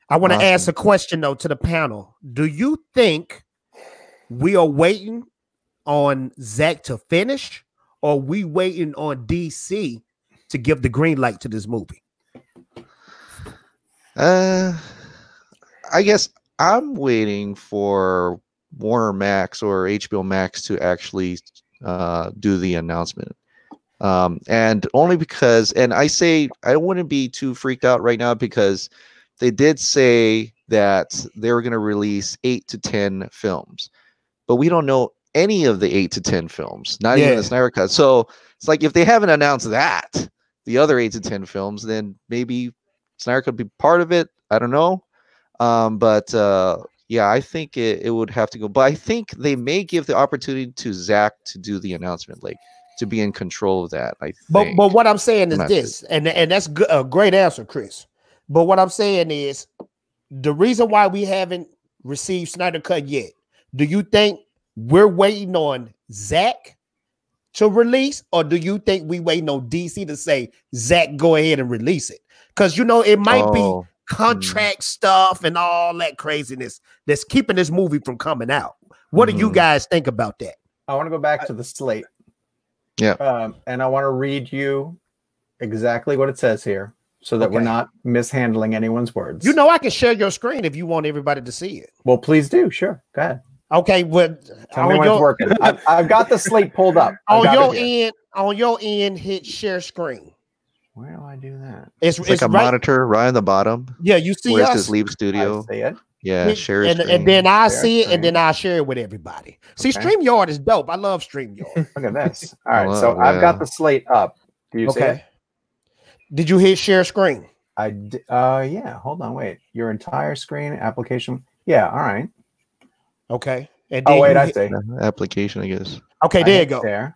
I want to ask a question though to the panel. Do you think we are waiting on Zach to finish, or we waiting on DC to give the green light to this movie? I guess I'm waiting for Warner Max or HBO Max to actually do the announcement. And only because, and I say I wouldn't be too freaked out right now because they did say that they were going to release 8 to 10 films, but we don't know any of the 8 to 10 films, not even the Snyder Cut. So it's like, if they haven't announced that, the other 8 to 10 films, then maybe Snyder could be part of it. I don't know. But I think it would have to go. But I think they may give the opportunity to Zach to do the announcement, like to be in control of that. But what I'm saying is this, and that's a great answer, Chris. But what I'm saying is the reason why we haven't received Snyder Cut yet. Do you think we're waiting on Zach to release, or do you think we waiting on DC to say, Zack, go ahead and release it? Because you know it might be contract stuff and all that craziness that's keeping this movie from coming out. What do you guys think about that? I want to go back to the slate. Yeah. And I want to read you exactly what it says here so that we're not mishandling anyone's words. You know, I can share your screen if you want everybody to see it. Well, please do. Sure. Go ahead. Okay, well, tell me when it's working. I've got the slate pulled up. On your end, hit share screen. Where do I do that? It's like a monitor right on the bottom. Yeah, you see where us. It says Leave Studio. I see it. Yeah, share and then I see it, and then I share it with everybody. See, StreamYard is dope. I love StreamYard. Look at this. All right, so I've got the slate up. Do you see it? Did you hit share screen? Yeah. Hold on, wait. Your entire screen application. Yeah. All right. Okay. And oh wait, I see application. I guess. Okay, there you go. There.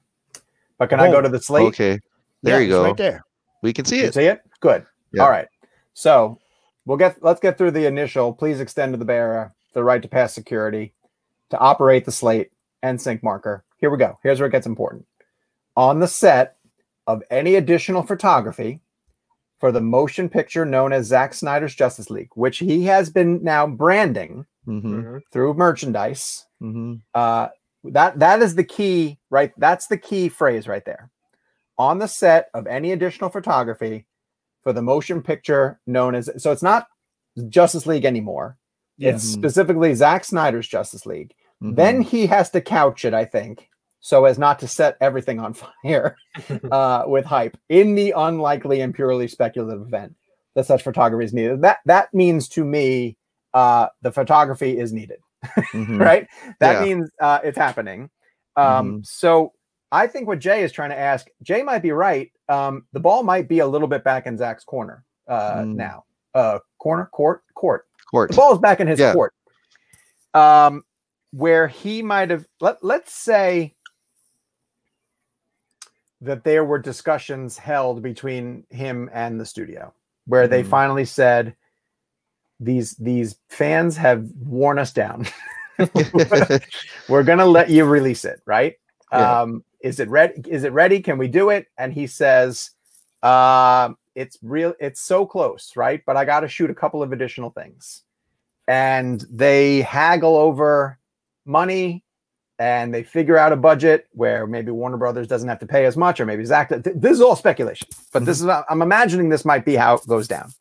But can I go to the slate? Okay. There you go. Right there. We can see it. See it? Good. Yeah. All right. So let's get through the initial. Please extend to the bearer the right to pass security, to operate the slate and sync marker. Here we go. Here's where it gets important. On the set of any additional photography for the motion picture known as Zack Snyder's Justice League, which he has been now branding through merchandise. That is the key, right? That's the key phrase right there. On the set of any additional photography for the motion picture known as, so it's not Justice League anymore. It's specifically Zack Snyder's Justice League. Then he has to couch it, I think, so as not to set everything on fire with hype in the unlikely and purely speculative event that such photography is needed. That means to me, the photography is needed, right? That means it's happening. So I think what Jay is trying to ask, Jay might be right. The ball might be a little bit back in Zack's corner now. Court. The ball is back in his court. Where he might have, let's say that there were discussions held between him and the studio where they finally said, these fans have worn us down. We're going to let you release it, right? Is it ready? Can we do it? And he says, it's so close, right? But I got to shoot a couple of additional things. And they haggle over money and they figure out a budget where maybe Warner Brothers doesn't have to pay as much, or maybe Zack. This is all speculation, but this is, I'm imagining this might be how it goes down.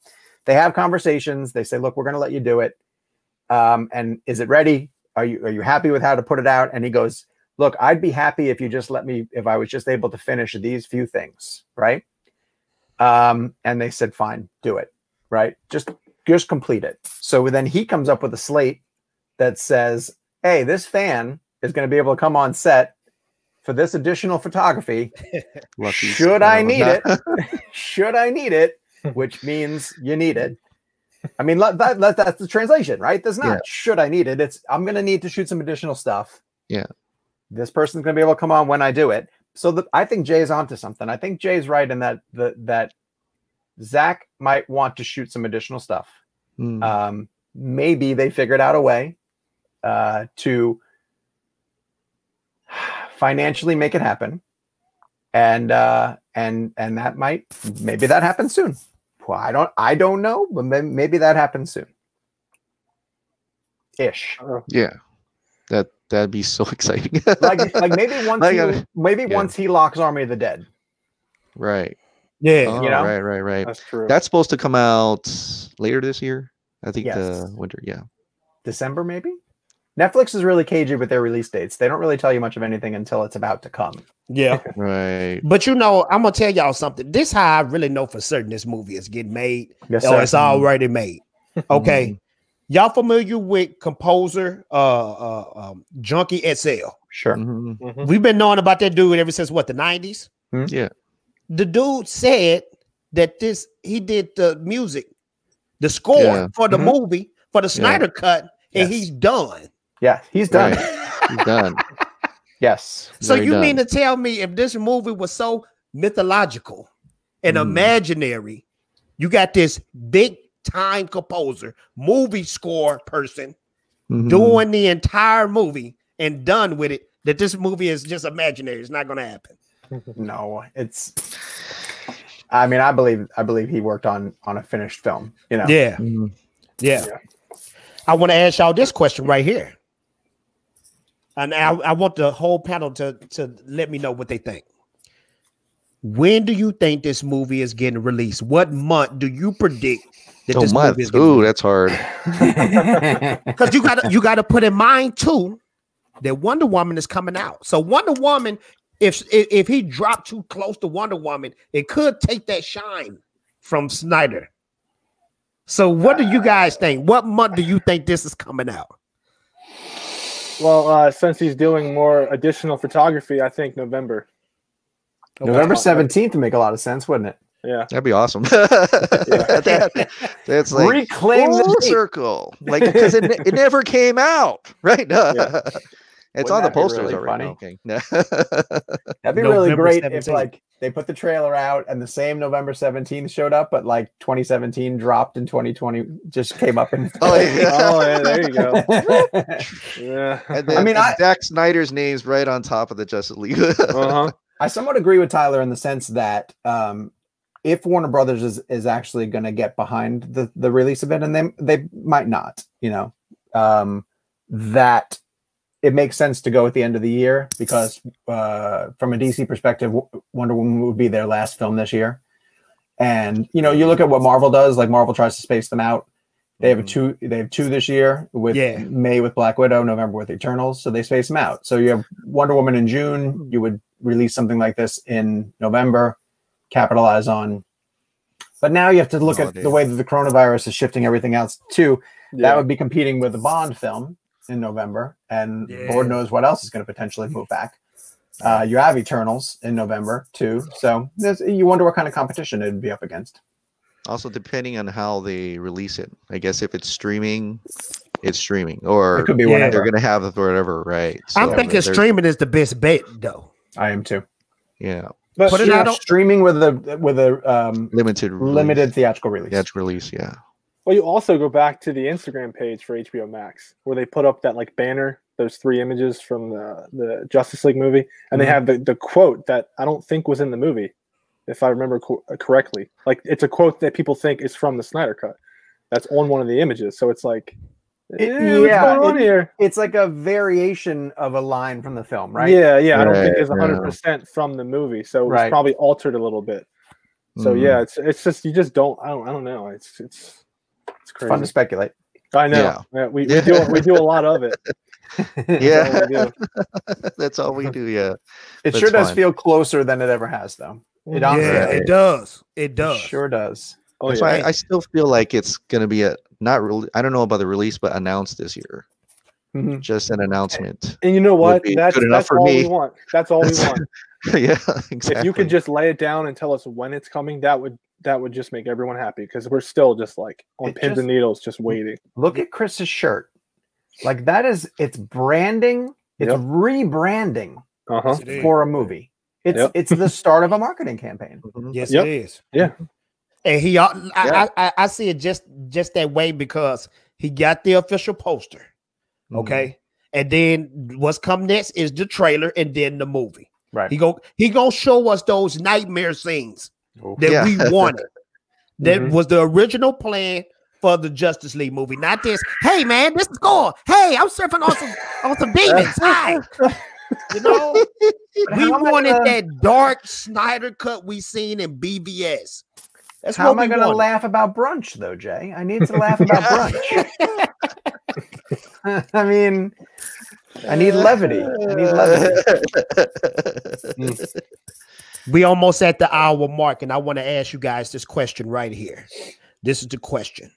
They have conversations. They say, look, we're going to let you do it. And is it ready? Are you happy with how to put it out? And he goes, look, I'd be happy if you just let me, if I was just able to finish these few things. Right. And they said, fine, do it. Right. Just complete it. So then he comes up with a slate that says, hey, this fan is going to be able to come on set for this additional photography. Should I need it? Should I need it? Which means you need it. I mean, that's the translation, right? There's not should I need it. It's I'm going to need to shoot some additional stuff. Yeah. This person's going to be able to come on when I do it. So I think Jay's onto something. I think Jay's right in that Zack might want to shoot some additional stuff. Maybe they figured out a way to financially make it happen, and that maybe that happens soon. Well, I don't know, but maybe that happens soon. Ish. Yeah, that'd be so exciting. like maybe once once he locks Army of the Dead. Right. Yeah. Oh, you know? Right. That's true. That's supposed to come out later this year. I think the winter. Yeah. December maybe. Netflix is really cagey with their release dates. They don't really tell you much of anything until it's about to come. Yeah. Right. But you know, I'm gonna tell y'all something. This how I really know for certain this movie is getting made. Yes, or sir. it's already made. Okay. Y'all familiar with composer Junkie XL? Sure. We've been knowing about that dude ever since what, the 90s? Yeah. The dude said that he did the music, the score for the movie, for the Snyder Cut, and he's done. Yeah, he's done. Right. He's done. Yes. So you mean to tell me if this movie was so mythological and imaginary, you got this big time composer, movie score person doing the entire movie and done with it, that this movie is just imaginary? It's not going to happen. No, it's. I mean, I believe he worked on a finished film. You know. Yeah. Yeah. I want to ask y'all this question right here. And I want the whole panel to let me know what they think. When do you think this movie is getting released? What month do you predict that this movie is getting released? That's hard. Because you gotta put in mind too that Wonder Woman is coming out. So Wonder Woman, if he dropped too close to Wonder Woman, it could take that shine from Snyder. So what do you guys think? What month do you think this is coming out? Well, since he's doing more additional photography, I think November. November 17th would make a lot of sense, wouldn't it? Yeah, that'd be awesome. That's like reclaim full the circle, like because it never came out, right? It's on the posters already. Okay. That'd be really great if like they put the trailer out and the same November 17th showed up, but like 2017 dropped and 2020 just came up and there you go. Yeah. And then, Zack Snyder's name's right on top of the Justice League. I somewhat agree with Tyler in the sense that if Warner Brothers is actually going to get behind the release of it, and they might not, you know, that it makes sense to go at the end of the year because from a DC perspective, Wonder Woman would be their last film this year. And, you know, you look at what Marvel does, like Marvel tries to space them out. They have two this year with May with Black Widow, November with Eternals. So they space them out. So you have Wonder Woman in June. You would release something like this in November, capitalize on. But now you have to look at the way that the coronavirus is shifting everything else too. That would be competing with the Bond film in November, and Lord knows what else is going to potentially move back. You have Eternals in November too, so you wonder what kind of competition it'd be up against. Also, depending on how they release it, I guess if it's streaming, it's streaming, or it could be whatever. They're going to have it whatever, right? So I'm thinking streaming is the best bet, though. I am too. Yeah, but put it out streaming with a limited theatrical release. Theatrical release, yeah. Well, you also go back to the Instagram page for HBO Max, where they put up that like banner, those 3 images from the Justice League movie, and they have the quote that I don't think was in the movie, if I remember correctly. Like it's a quote that people think is from the Snyder Cut. That's on one of the images, so it's like, what's going on here? It's like a variation of a line from the film, right? Yeah. I don't think it's 100% from the movie, so it's probably altered a little bit. So it's just you just don't. I don't know. It's crazy. Fun to speculate. I know. Yeah. We do a lot of it. That's all we do. Yeah, it sure does feel closer than it ever has, though. It does. It does. It sure does. That's why I still feel like it's going to be I don't know about the release, but announced this year. Just an announcement. And you know what? That's all me. we want. That's all we want. Yeah, exactly. If you could just lay it down and tell us when it's coming, that would just make everyone happy, because we're still just like on pins and needles, just waiting. Look at Chris's shirt. Like it's branding. It's rebranding for a movie. It's the start of a marketing campaign. Yes, it is. Yeah. And I see it just that way because he got the official poster. Okay. And then what's come next is the trailer and then the movie. Right. He gonna show us those nightmare scenes that we wanted. That was the original plan for the Justice League movie. Not this, hey man, this is going. Hey, I'm surfing on some demons. Hi. You know, we wanted that dark Snyder cut we seen in BVS. That's how am I going to laugh about brunch, though, Jay? I need to laugh about brunch. I mean, I need levity. We almost at the hour mark, and I want to ask you guys this question right here. This is the question.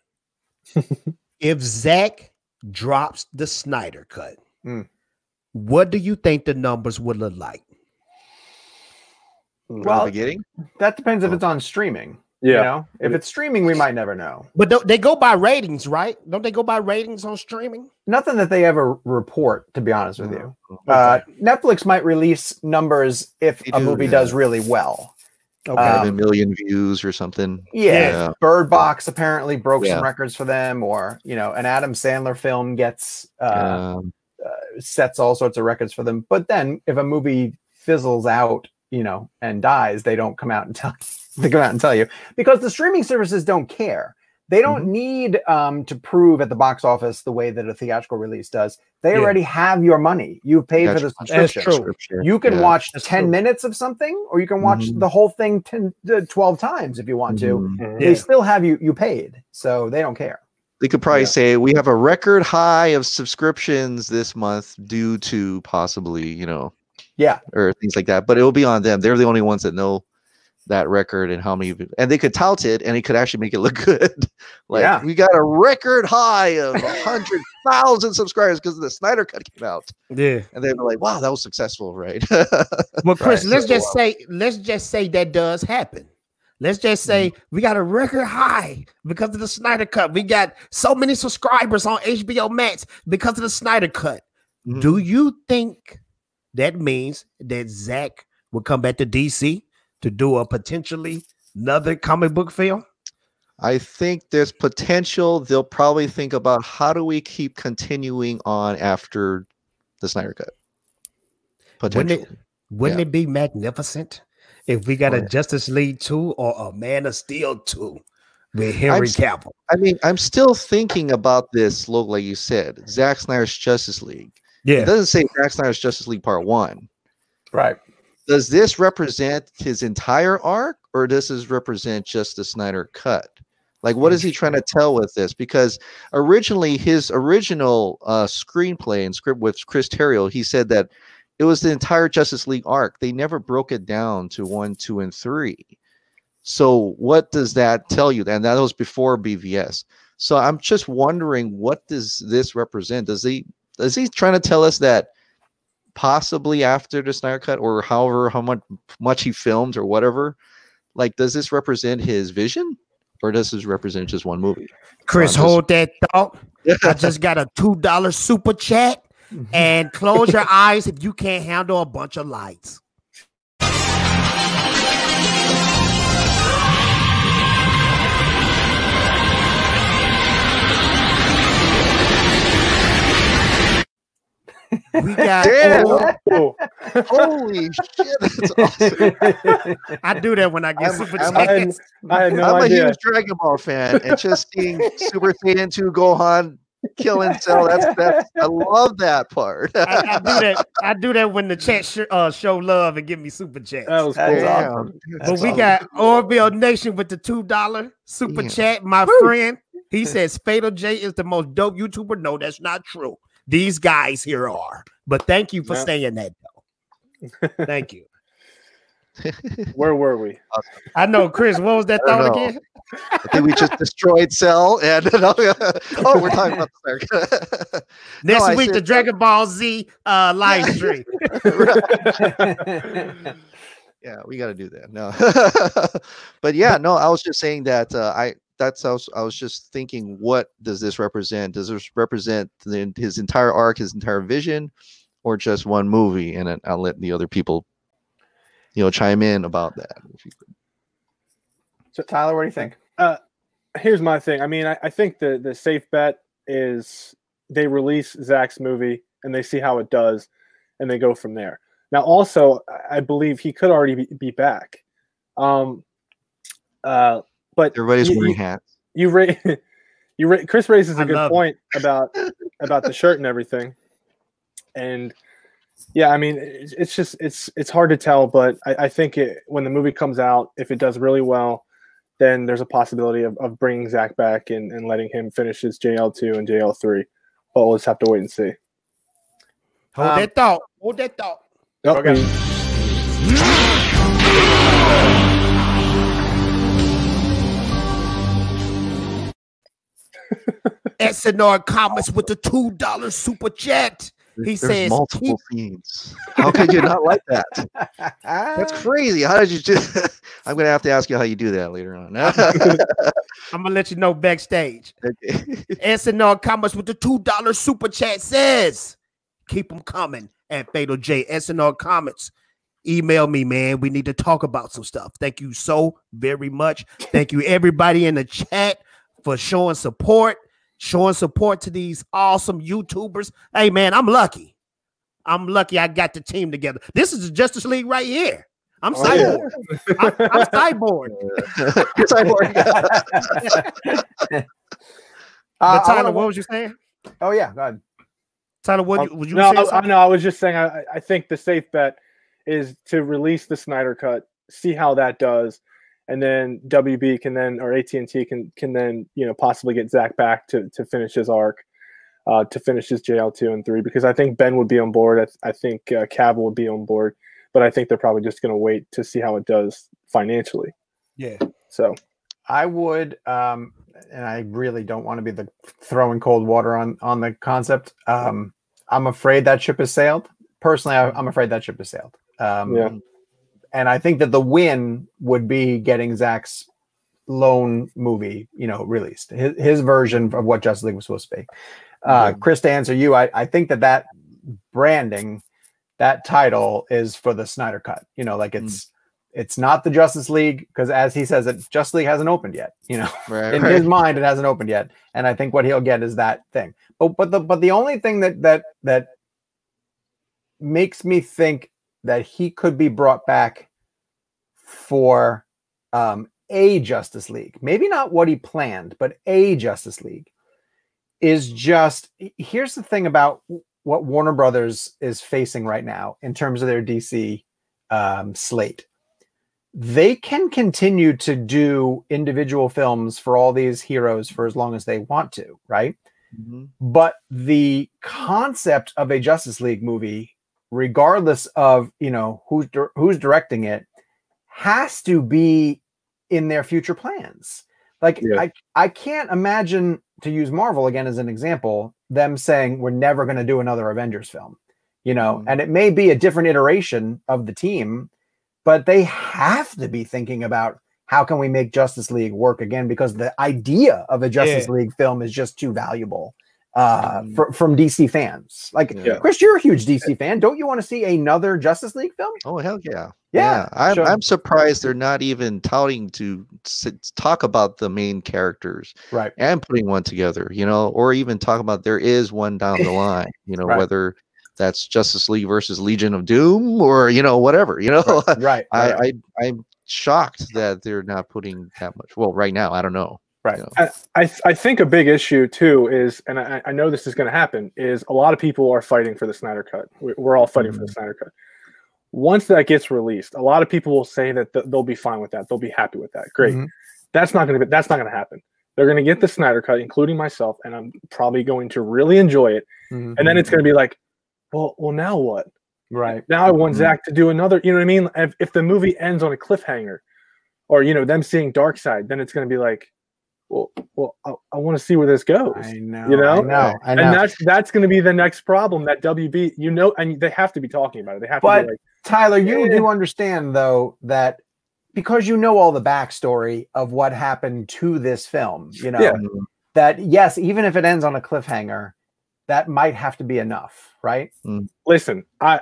If Zack drops the Snyder Cut, what do you think the numbers would look like? Well, that depends if it's on streaming. Yeah. You know, if it's streaming, we might never know. But they go by ratings, right? Don't they go by ratings on streaming? Nothing that they ever report, to be honest with you. Netflix might release numbers if a movie does really well. 1 million views or something. Yeah. Bird Box apparently broke some records for them, or an Adam Sandler film gets sets all sorts of records for them. But then if a movie fizzles out, you know, and dies, they don't come out and tell you, because the streaming services don't care. They don't need to prove at the box office the way that a theatrical release does. They already have your money. You've paid for the subscription. That's true. You can watch 10 minutes of something, or you can watch the whole thing 12 times if you want to. They still have you paid, so they don't care. They could probably say we have a record high of subscriptions this month due to possibly, you know, or things like that. But it will be on them. They're the only ones that know that record and how many, and they could tout it, and it could actually make it look good. Like we got a record high of 100,000 subscribers because the Snyder Cut came out. Yeah, and they were like, "Wow, that was successful, right?" Well, Chris, let's just say that does happen. Let's just say we got a record high because of the Snyder Cut. We got so many subscribers on HBO Max because of the Snyder Cut. Do you think that means that Zack will come back to DC to do a potentially another comic book film? I think there's potential. They'll probably think about how do we keep continuing on after the Snyder Cut. Potentially. Wouldn't it be magnificent if we got a Justice League 2 or a Man of Steel 2 with Henry Cavill? I mean, I'm still thinking about this logo, like you said, Zack Snyder's Justice League. Yeah. It doesn't say Zack Snyder's Justice League Part 1. Right. Does this represent his entire arc, or does this represent just the Snyder Cut? Like, what is he trying to tell with this? Because originally, his original screenplay and script with Chris Terrio, he said that it was the entire Justice League arc. They never broke it down to 1, 2, and 3. So what does that tell you? And that was before BVS. So I'm just wondering, what does this represent? Is he trying to tell us that possibly after the Snyder Cut, or how much he filmed or whatever, like, does this represent his vision, or does this represent just one movie? Chris, hold that thought. I just got a $2 super chat, and close your eyes if you can't handle a bunch of lights. We got holy shit, that's awesome. I do that when I get Super Saiyans. I'm a huge Dragon Ball fan, and just seeing Super Saiyan 2 Gohan killing Cell, that's I love that part. I do that when the chat show love and give me super chats. That was cool. Awesome. But we got Orville Nation with the $2 super chat. My friend, he says Fatal J is the most dope YouTuber. No, that's not true. These guys here are. But thank you for saying that, though. Thank you. Where were we? I know, Chris. What was that thought again? I think we just destroyed Cell, and we're talking about the next week. The Dragon Ball Z live stream. Yeah, we got to do that. No, but yeah, no. I was just saying that I was just thinking, what does this represent? Does this represent his entire arc, his entire vision, or just one movie? And I'll let the other people, chime in about that. So, Tyler, what do you think? Here's my thing. I mean, I think the safe bet is they release Zack's movie and they see how it does, and they go from there. Now, also, I believe he could already be back. But everybody's wearing hats. Chris raises a good point about the shirt and everything. And yeah, I mean, it's hard to tell, but I think when the movie comes out, if it does really well, then there's a possibility of bringing Zack back and letting him finish his JL2 and JL3. But we'll just have to wait and see. Hold that thought. Hold that thought. Okay. SNR comments with the $2 super chat. He says multiple themes. How could you not like that? That's crazy. How did you do? I'm gonna have to ask you how you do that later on. I'm gonna let you know backstage. Okay. SNR comments with the $2 super chat says, keep them coming at Fatal J. SNR comments. Email me, man. We need to talk about some stuff. Thank you so very much. Thank you, everybody in the chat, for showing support to these awesome YouTubers. Hey, man, I'm lucky. I got the team together. This is the Justice League right here. I'm cyborg. I'm cyborg. Cyborg. But Tyler, what was you saying? Oh yeah, go ahead. Tyler, would you no, say something? I was just saying I think the safe bet is to release the Snyder Cut, see how that does, and then WB can then, or AT&T can then, you know, possibly get Zack back to finish his arc, to finish his JL2 and 3, because I think Ben would be on board. I think Cavill would be on board, but I think they're probably just going to wait to see how it does financially. Yeah. So I would, and I really don't want to be the throwing cold water on the concept. I'm afraid that ship has sailed. Personally, I'm afraid that ship has sailed. Yeah. And I think that the win would be getting Zack's lone movie, you know, released, his version of what Justice League was supposed to be. Chris, to answer you, I think that branding, that title is for the Snyder Cut. You know, like it's not the Justice League, because as he says, it Justice League hasn't opened yet. You know, in his mind, it hasn't opened yet, and I think what he'll get is that thing. But the only thing that makes me think that he could be brought back for a Justice League, maybe not what he planned, but a Justice League, is just, here's the thing about what Warner Brothers is facing right now in terms of their DC slate. They can continue to do individual films for all these heroes for as long as they want to, right? But the concept of a Justice League movie, regardless of, you know, who's directing it, has to be in their future plans. Like, I can't imagine, to use Marvel again as an example, them saying we're never going to do another Avengers film, you know, and it may be a different iteration of the team, but they have to be thinking about how can we make Justice League work again, because the idea of a Justice League film is just too valuable from DC fans. Like, Chris, you're a huge DC fan. Don't you want to see another Justice League film? Oh, hell yeah. Yeah. I'm surprised they're not even touting to talk about the main characters, right, and putting one together, you know, or even talk about there is one down the line, you know, whether that's Justice League versus Legion of Doom or, you know, whatever, you know. Right. I'm shocked that they're not putting that much. Well, right now, I don't know. Right. You know? I think a big issue too is, and I know this is going to happen, is a lot of people are fighting for the Snyder Cut. We're all fighting for the Snyder Cut. Once that gets released, a lot of people will say that they'll be fine with that. They'll be happy with that. Great. That's not going to happen. They're going to get the Snyder Cut, including myself, and I'm probably going to really enjoy it. And then it's going to be like, well, now what? Right. Now I want Zack to do another, you know what I mean? If the movie ends on a cliffhanger, or, you know, them seeing Darkseid, then it's going to be like, well, I want to see where this goes. I know, you know, I know. And that's going to be the next problem that WB, you know, and they have to be talking about it. They have to be like, Tyler, you do understand though that because you know all the backstory of what happened to this film, you know, that yes, even if it ends on a cliffhanger, that might have to be enough, right? Listen, I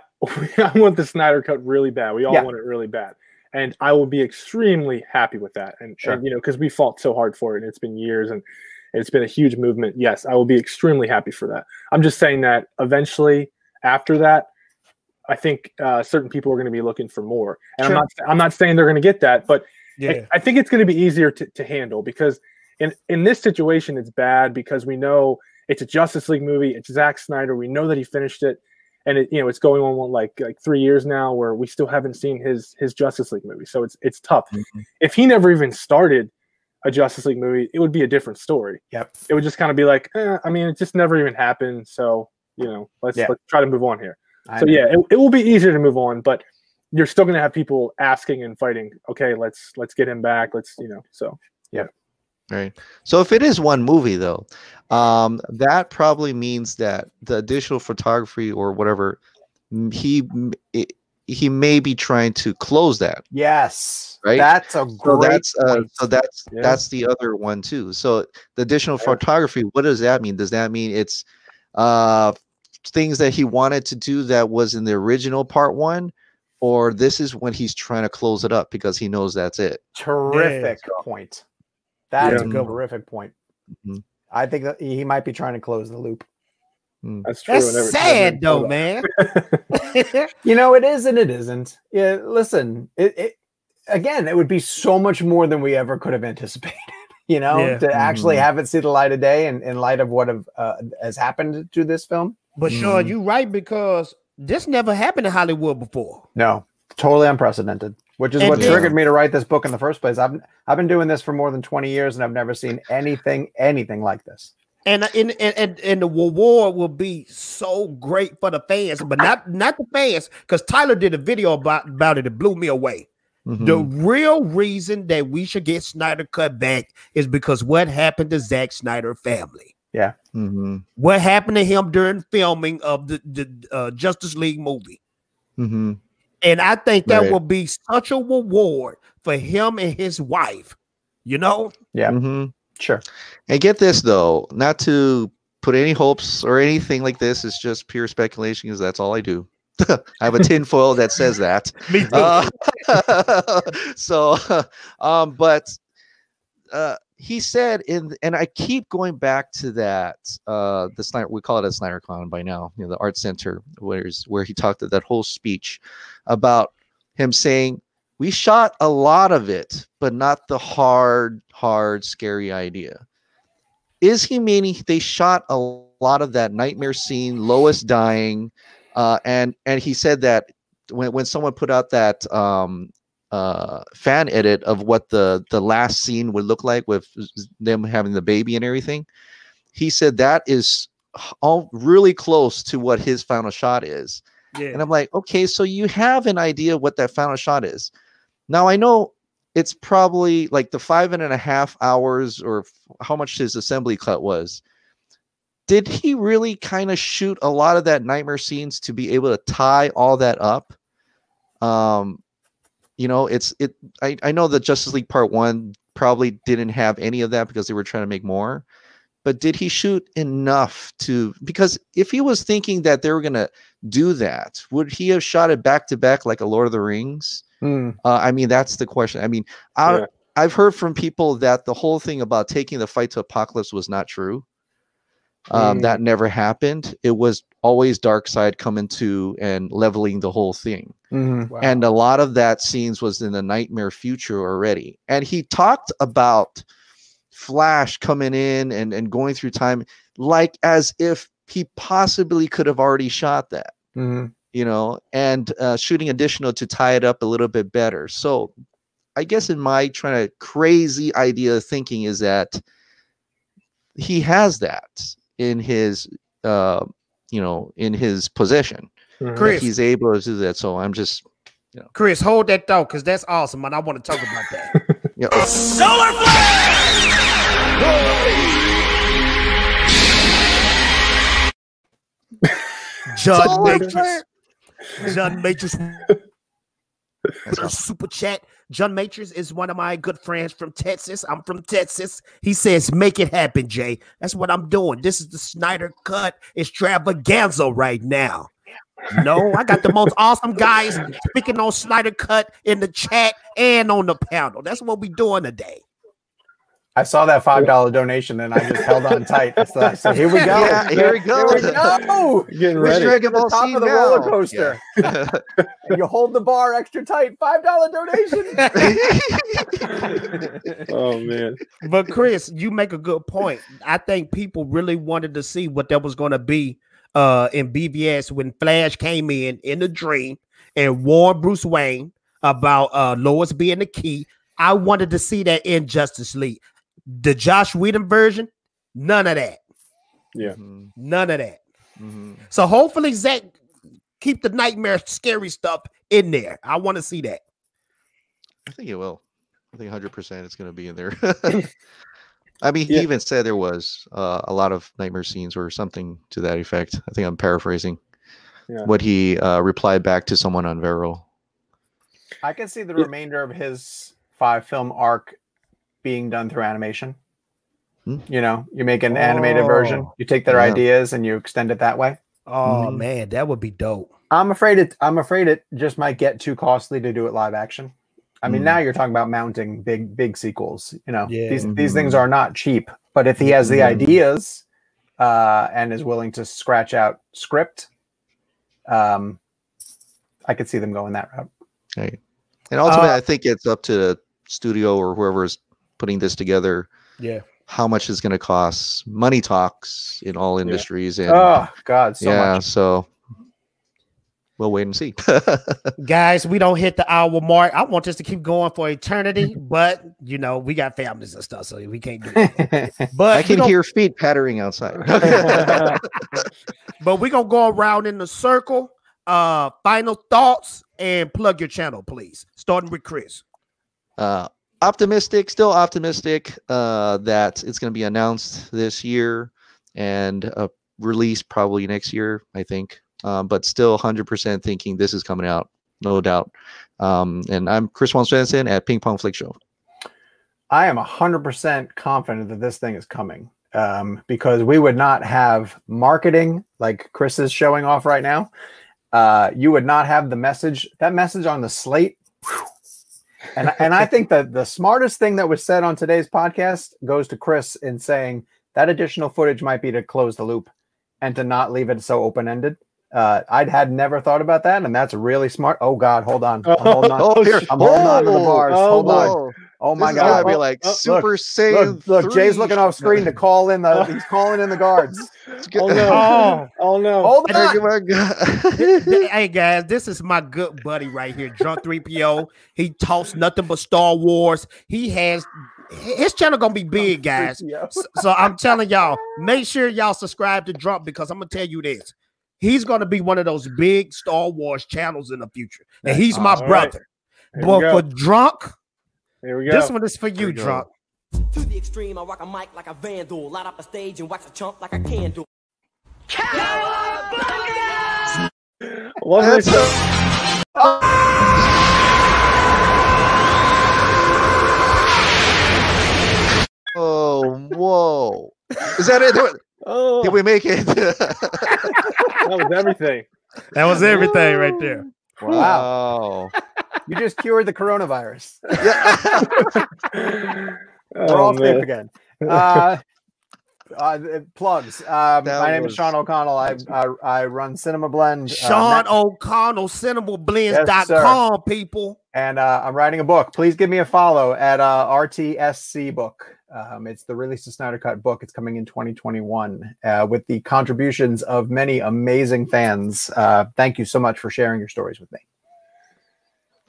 want the Snyder Cut really bad. We all want it really bad. And I will be extremely happy with that. And you know, because we fought so hard for it, and it's been years, and it's been a huge movement. Yes, I will be extremely happy for that. I'm just saying that eventually, after that, I think certain people are going to be looking for more. And I'm not saying they're going to get that, but I think it's going to be easier to handle, because in this situation, it's bad because we know it's a Justice League movie. It's Zack Snyder. We know that he finished it. And it's going on like 3 years now where we still haven't seen his Justice League movie. So it's tough. If he never even started a Justice League movie, it would be a different story. It would just kind of be like, I mean, it just never even happened. So, you know, let's try to move on here. It will be easier to move on, but you're still going to have people asking and fighting. Okay, let's get him back. Let's, you know, so Right. So if it is one movie, though, that probably means that the additional photography or whatever, he may be trying to close that. Yes. Right. That's a great point. That's the other one too. So the additional photography, what does that mean? Does that mean it's things that he wanted to do that was in the original part one, or this is when he's trying to close it up because he knows that's it? Terrific point. That's a terrific point. I think that he might be trying to close the loop. That's true. That's sad though, man. You know, it is and it isn't. Yeah, listen, it again, it would be so much more than we ever could have anticipated. You know, to actually have it see the light of day in light of what has happened to this film. But Sean, you're right, because this never happened in Hollywood before. No, totally unprecedented. Which is what triggered me to write this book in the first place. I've been doing this for more than 20 years, and I've never seen anything like this. And the reward will be so great for the fans, but not the fans, because Tyler did a video about it. It blew me away. The real reason that we should get Snyder Cut back is because what happened to Zack Snyder family. Yeah. What happened to him during filming of the Justice League movie. And I think that will be such a reward for him and his wife, you know? Yeah. Sure. And get this, though, not to put any hopes or anything like this. It's just pure speculation, because that's all I do. I have a tinfoil that says that. Me too. But he said and I keep going back to that, the Snyder, we call it a SnyderCon by now, you know, the art center, where he talked that whole speech about him saying, we shot a lot of it, but not the hard, scary idea. Is he meaning they shot a lot of that nightmare scene, Lois dying, and he said that when someone put out that fan edit of what the last scene would look like with them having the baby and everything, he said that is all really close to what his final shot is. And I'm like, okay, so you have an idea what that final shot is. Now I know it's probably like the 5.5 hours or how much his assembly cut was. Did he really kind of shoot a lot of that nightmare scenes to be able to tie all that up? You know, I know that Justice League Part 1 probably didn't have any of that because they were trying to make more. But did he shoot enough to, because if he was thinking that they were going to do that, would he have shot it back to back like a Lord of the Rings? I mean, that's the question. I mean, I've heard from people that the whole thing about taking the fight to Apocalypse was not true. That never happened. It was always Darkseid coming to and leveling the whole thing. Wow. And a lot of that scenes was in the nightmare future already. And he talked about Flash coming in and going through time, like as if he possibly could have already shot that, you know, and shooting additional to tie it up a little bit better. So I guess in my trying to crazy idea of thinking is that he has that in his, you know, in his possession. Chris, he's able to do that. So I'm just, you know. Chris, hold that thought, because that's awesome, and I want to talk about that. Solar John Matrix. Super chat. John Matrix is one of my good friends from Texas. I'm from Texas. He says, make it happen, Jay. That's what I'm doing. This is the Snyder Cut extravaganza right now. No, I got the most awesome guys speaking on Snyder Cut in the chat and on the panel. That's what we doing today. I saw that $5 donation and I just held on tight. So I said, here we go. Yeah, here we go. Here we go. Getting ready. We're at the top of the roller coaster. Yeah. And you hold the bar extra tight. $5 donation. Oh, man. But Chris, you make a good point. I think people really wanted to see what that was going to be in BVS when Flash came in the dream and warned Bruce Wayne about Lois being the key. I wanted to see that in Justice League. The Josh Whedon version, none of that. Yeah. None of that. So hopefully Zack keep the nightmare scary stuff in there. I want to see that. I think it will. I think 100% it's going to be in there. I mean, he even said there was a lot of nightmare scenes or something to that effect. I think I'm paraphrasing what he replied back to someone on Vero. I can see the remainder of his 5-film arc being done through animation. You know, you make an animated version, you take their ideas and you extend it that way. Oh man, that would be dope. I'm afraid it just might get too costly to do it live action. I mean, now you're talking about mounting big sequels. You know, these things are not cheap. But if he has the ideas and is willing to scratch out script, I could see them going that route. Right. And ultimately, I think it's up to the studio or whoever is putting this together. Yeah. How much is going to cost? Money talks in all industries. And Oh God, so yeah, much. so we'll wait and see. Guys, we don't hit the hour mark. I want this to keep going for eternity, but you know, we got families and stuff, so we can't do it. But I can hear feet pattering outside. But we're gonna go around in the circle. Final thoughts and plug your channel, please. Starting with Chris. Still optimistic that it's going to be announced this year and released probably next year, I think. But still 100% thinking this is coming out, no doubt. And I'm Chris Juan Svensson at Pong Flix Show. I am 100% confident that this thing is coming, because we would not have marketing like Chris is showing off right now. You would not have that message on the slate. And I think that the smartest thing that was said on today's podcast goes to Chris in saying that additional footage might be to close the loop and to not leave it so open-ended. I had never thought about that, and that's really smart. Oh God, hold on. I'm holding on. I'm holding on to the bars. Hold on. Oh my God! I'd be like Super Saiyan. Look, Jay's looking off screen to call in the. He's calling in the guards. Oh no! Oh no! Hold on. Hey guys, this is my good buddy right here, Drunk 3PO. He talks nothing but Star Wars. He has his channel gonna be big, guys. So I'm telling y'all, make sure y'all subscribe to Drunk, because I'm gonna tell you this. He's gonna be one of those big Star Wars channels in the future, and he's my brother. Right. But for Drunk. Here we go. This one is for you, Drunk. To the extreme, I rock a mic like a vandal, light up a stage and wax a chump like a candle. Oh, whoa. Is that it? Oh, Did we make it? that was everything. That was everything right there. Wow. You just cured the coronavirus. Yeah. We're all safe again. Plugs. My name is Sean O'Connell. I run CinemaBlend. Sean O'Connell, CinemaBlends.com, people. And I'm writing a book. Please give me a follow at RTSC Book. It's the Release the Snyder Cut book. It's coming in 2021 with the contributions of many amazing fans. Thank you so much for sharing your stories with me.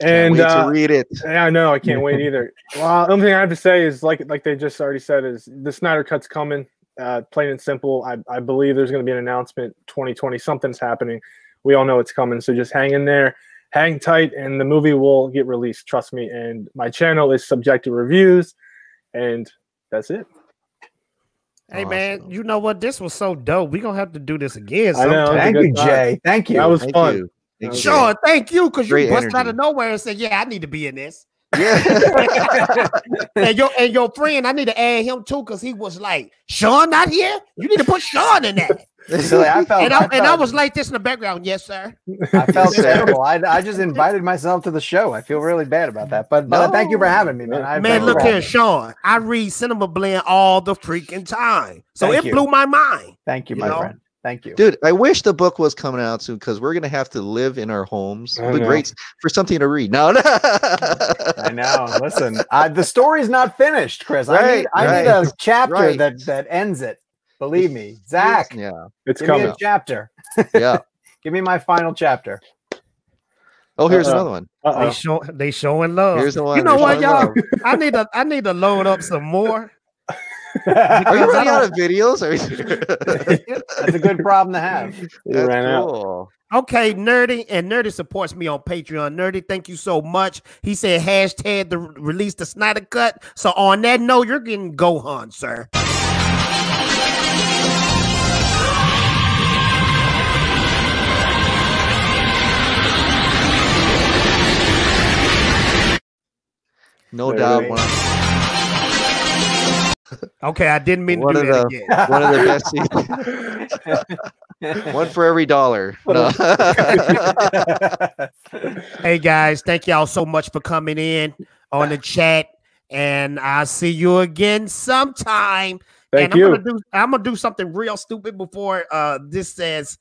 And can't wait to read it. Yeah, I know. I can't wait either. Well, the only thing I have to say is, like they just already said, is the Snyder Cut's coming. Plain and simple. I believe there's going to be an announcement 2020. Something's happening. We all know it's coming. So just hang in there, hang tight, and the movie will get released. Trust me. And my channel is subject to reviews, and that's it. Hey, man, you know what? This was so dope. We're going to have to do this again. I know. Thank you, Jay. Thank you. That was fun. Sean, thank you, because you Great busted energy. out of nowhere and said, yeah, I need to be in this. Yeah. and your friend, I need to add him too, because he was like, Sean not here? You need to put Sean in that. Silly, I was like this in the background. Yes, sir. I felt terrible. I just invited myself to the show. I feel really bad about that. But thank you for having me, man. Man, look here, Sean. I read CinemaBlend all the freaking time. So Thank it you. blew my mind. Thank you, my friend. Thank you. Dude, I wish the book was coming out soon, because we're going to have to live in our homes. It'd be great for something to read. No. I know. Listen, the story's not finished, Chris. I need a chapter that ends it. Believe me. Zach. Yeah. It's give coming. me a chapter. Yeah. Give me my final chapter. Oh, here's another one. They showing love. Here's the one. You know what, y'all? Love. I need to load up some more. Are you running out of videos? That's a good problem to have. That's ran out. cool. Okay, Nerdy supports me on Patreon. Nerdy, thank you so much. He said hashtag the release the Snyder Cut. So on that note, you're getting Gohan, sir. No doubt. Okay, I didn't mean to do that again. One of the best. One for every $1. No. Hey guys, thank y'all so much for coming in on the chat, and I'll see you again sometime. Thank and you. I'm gonna do something real stupid before this says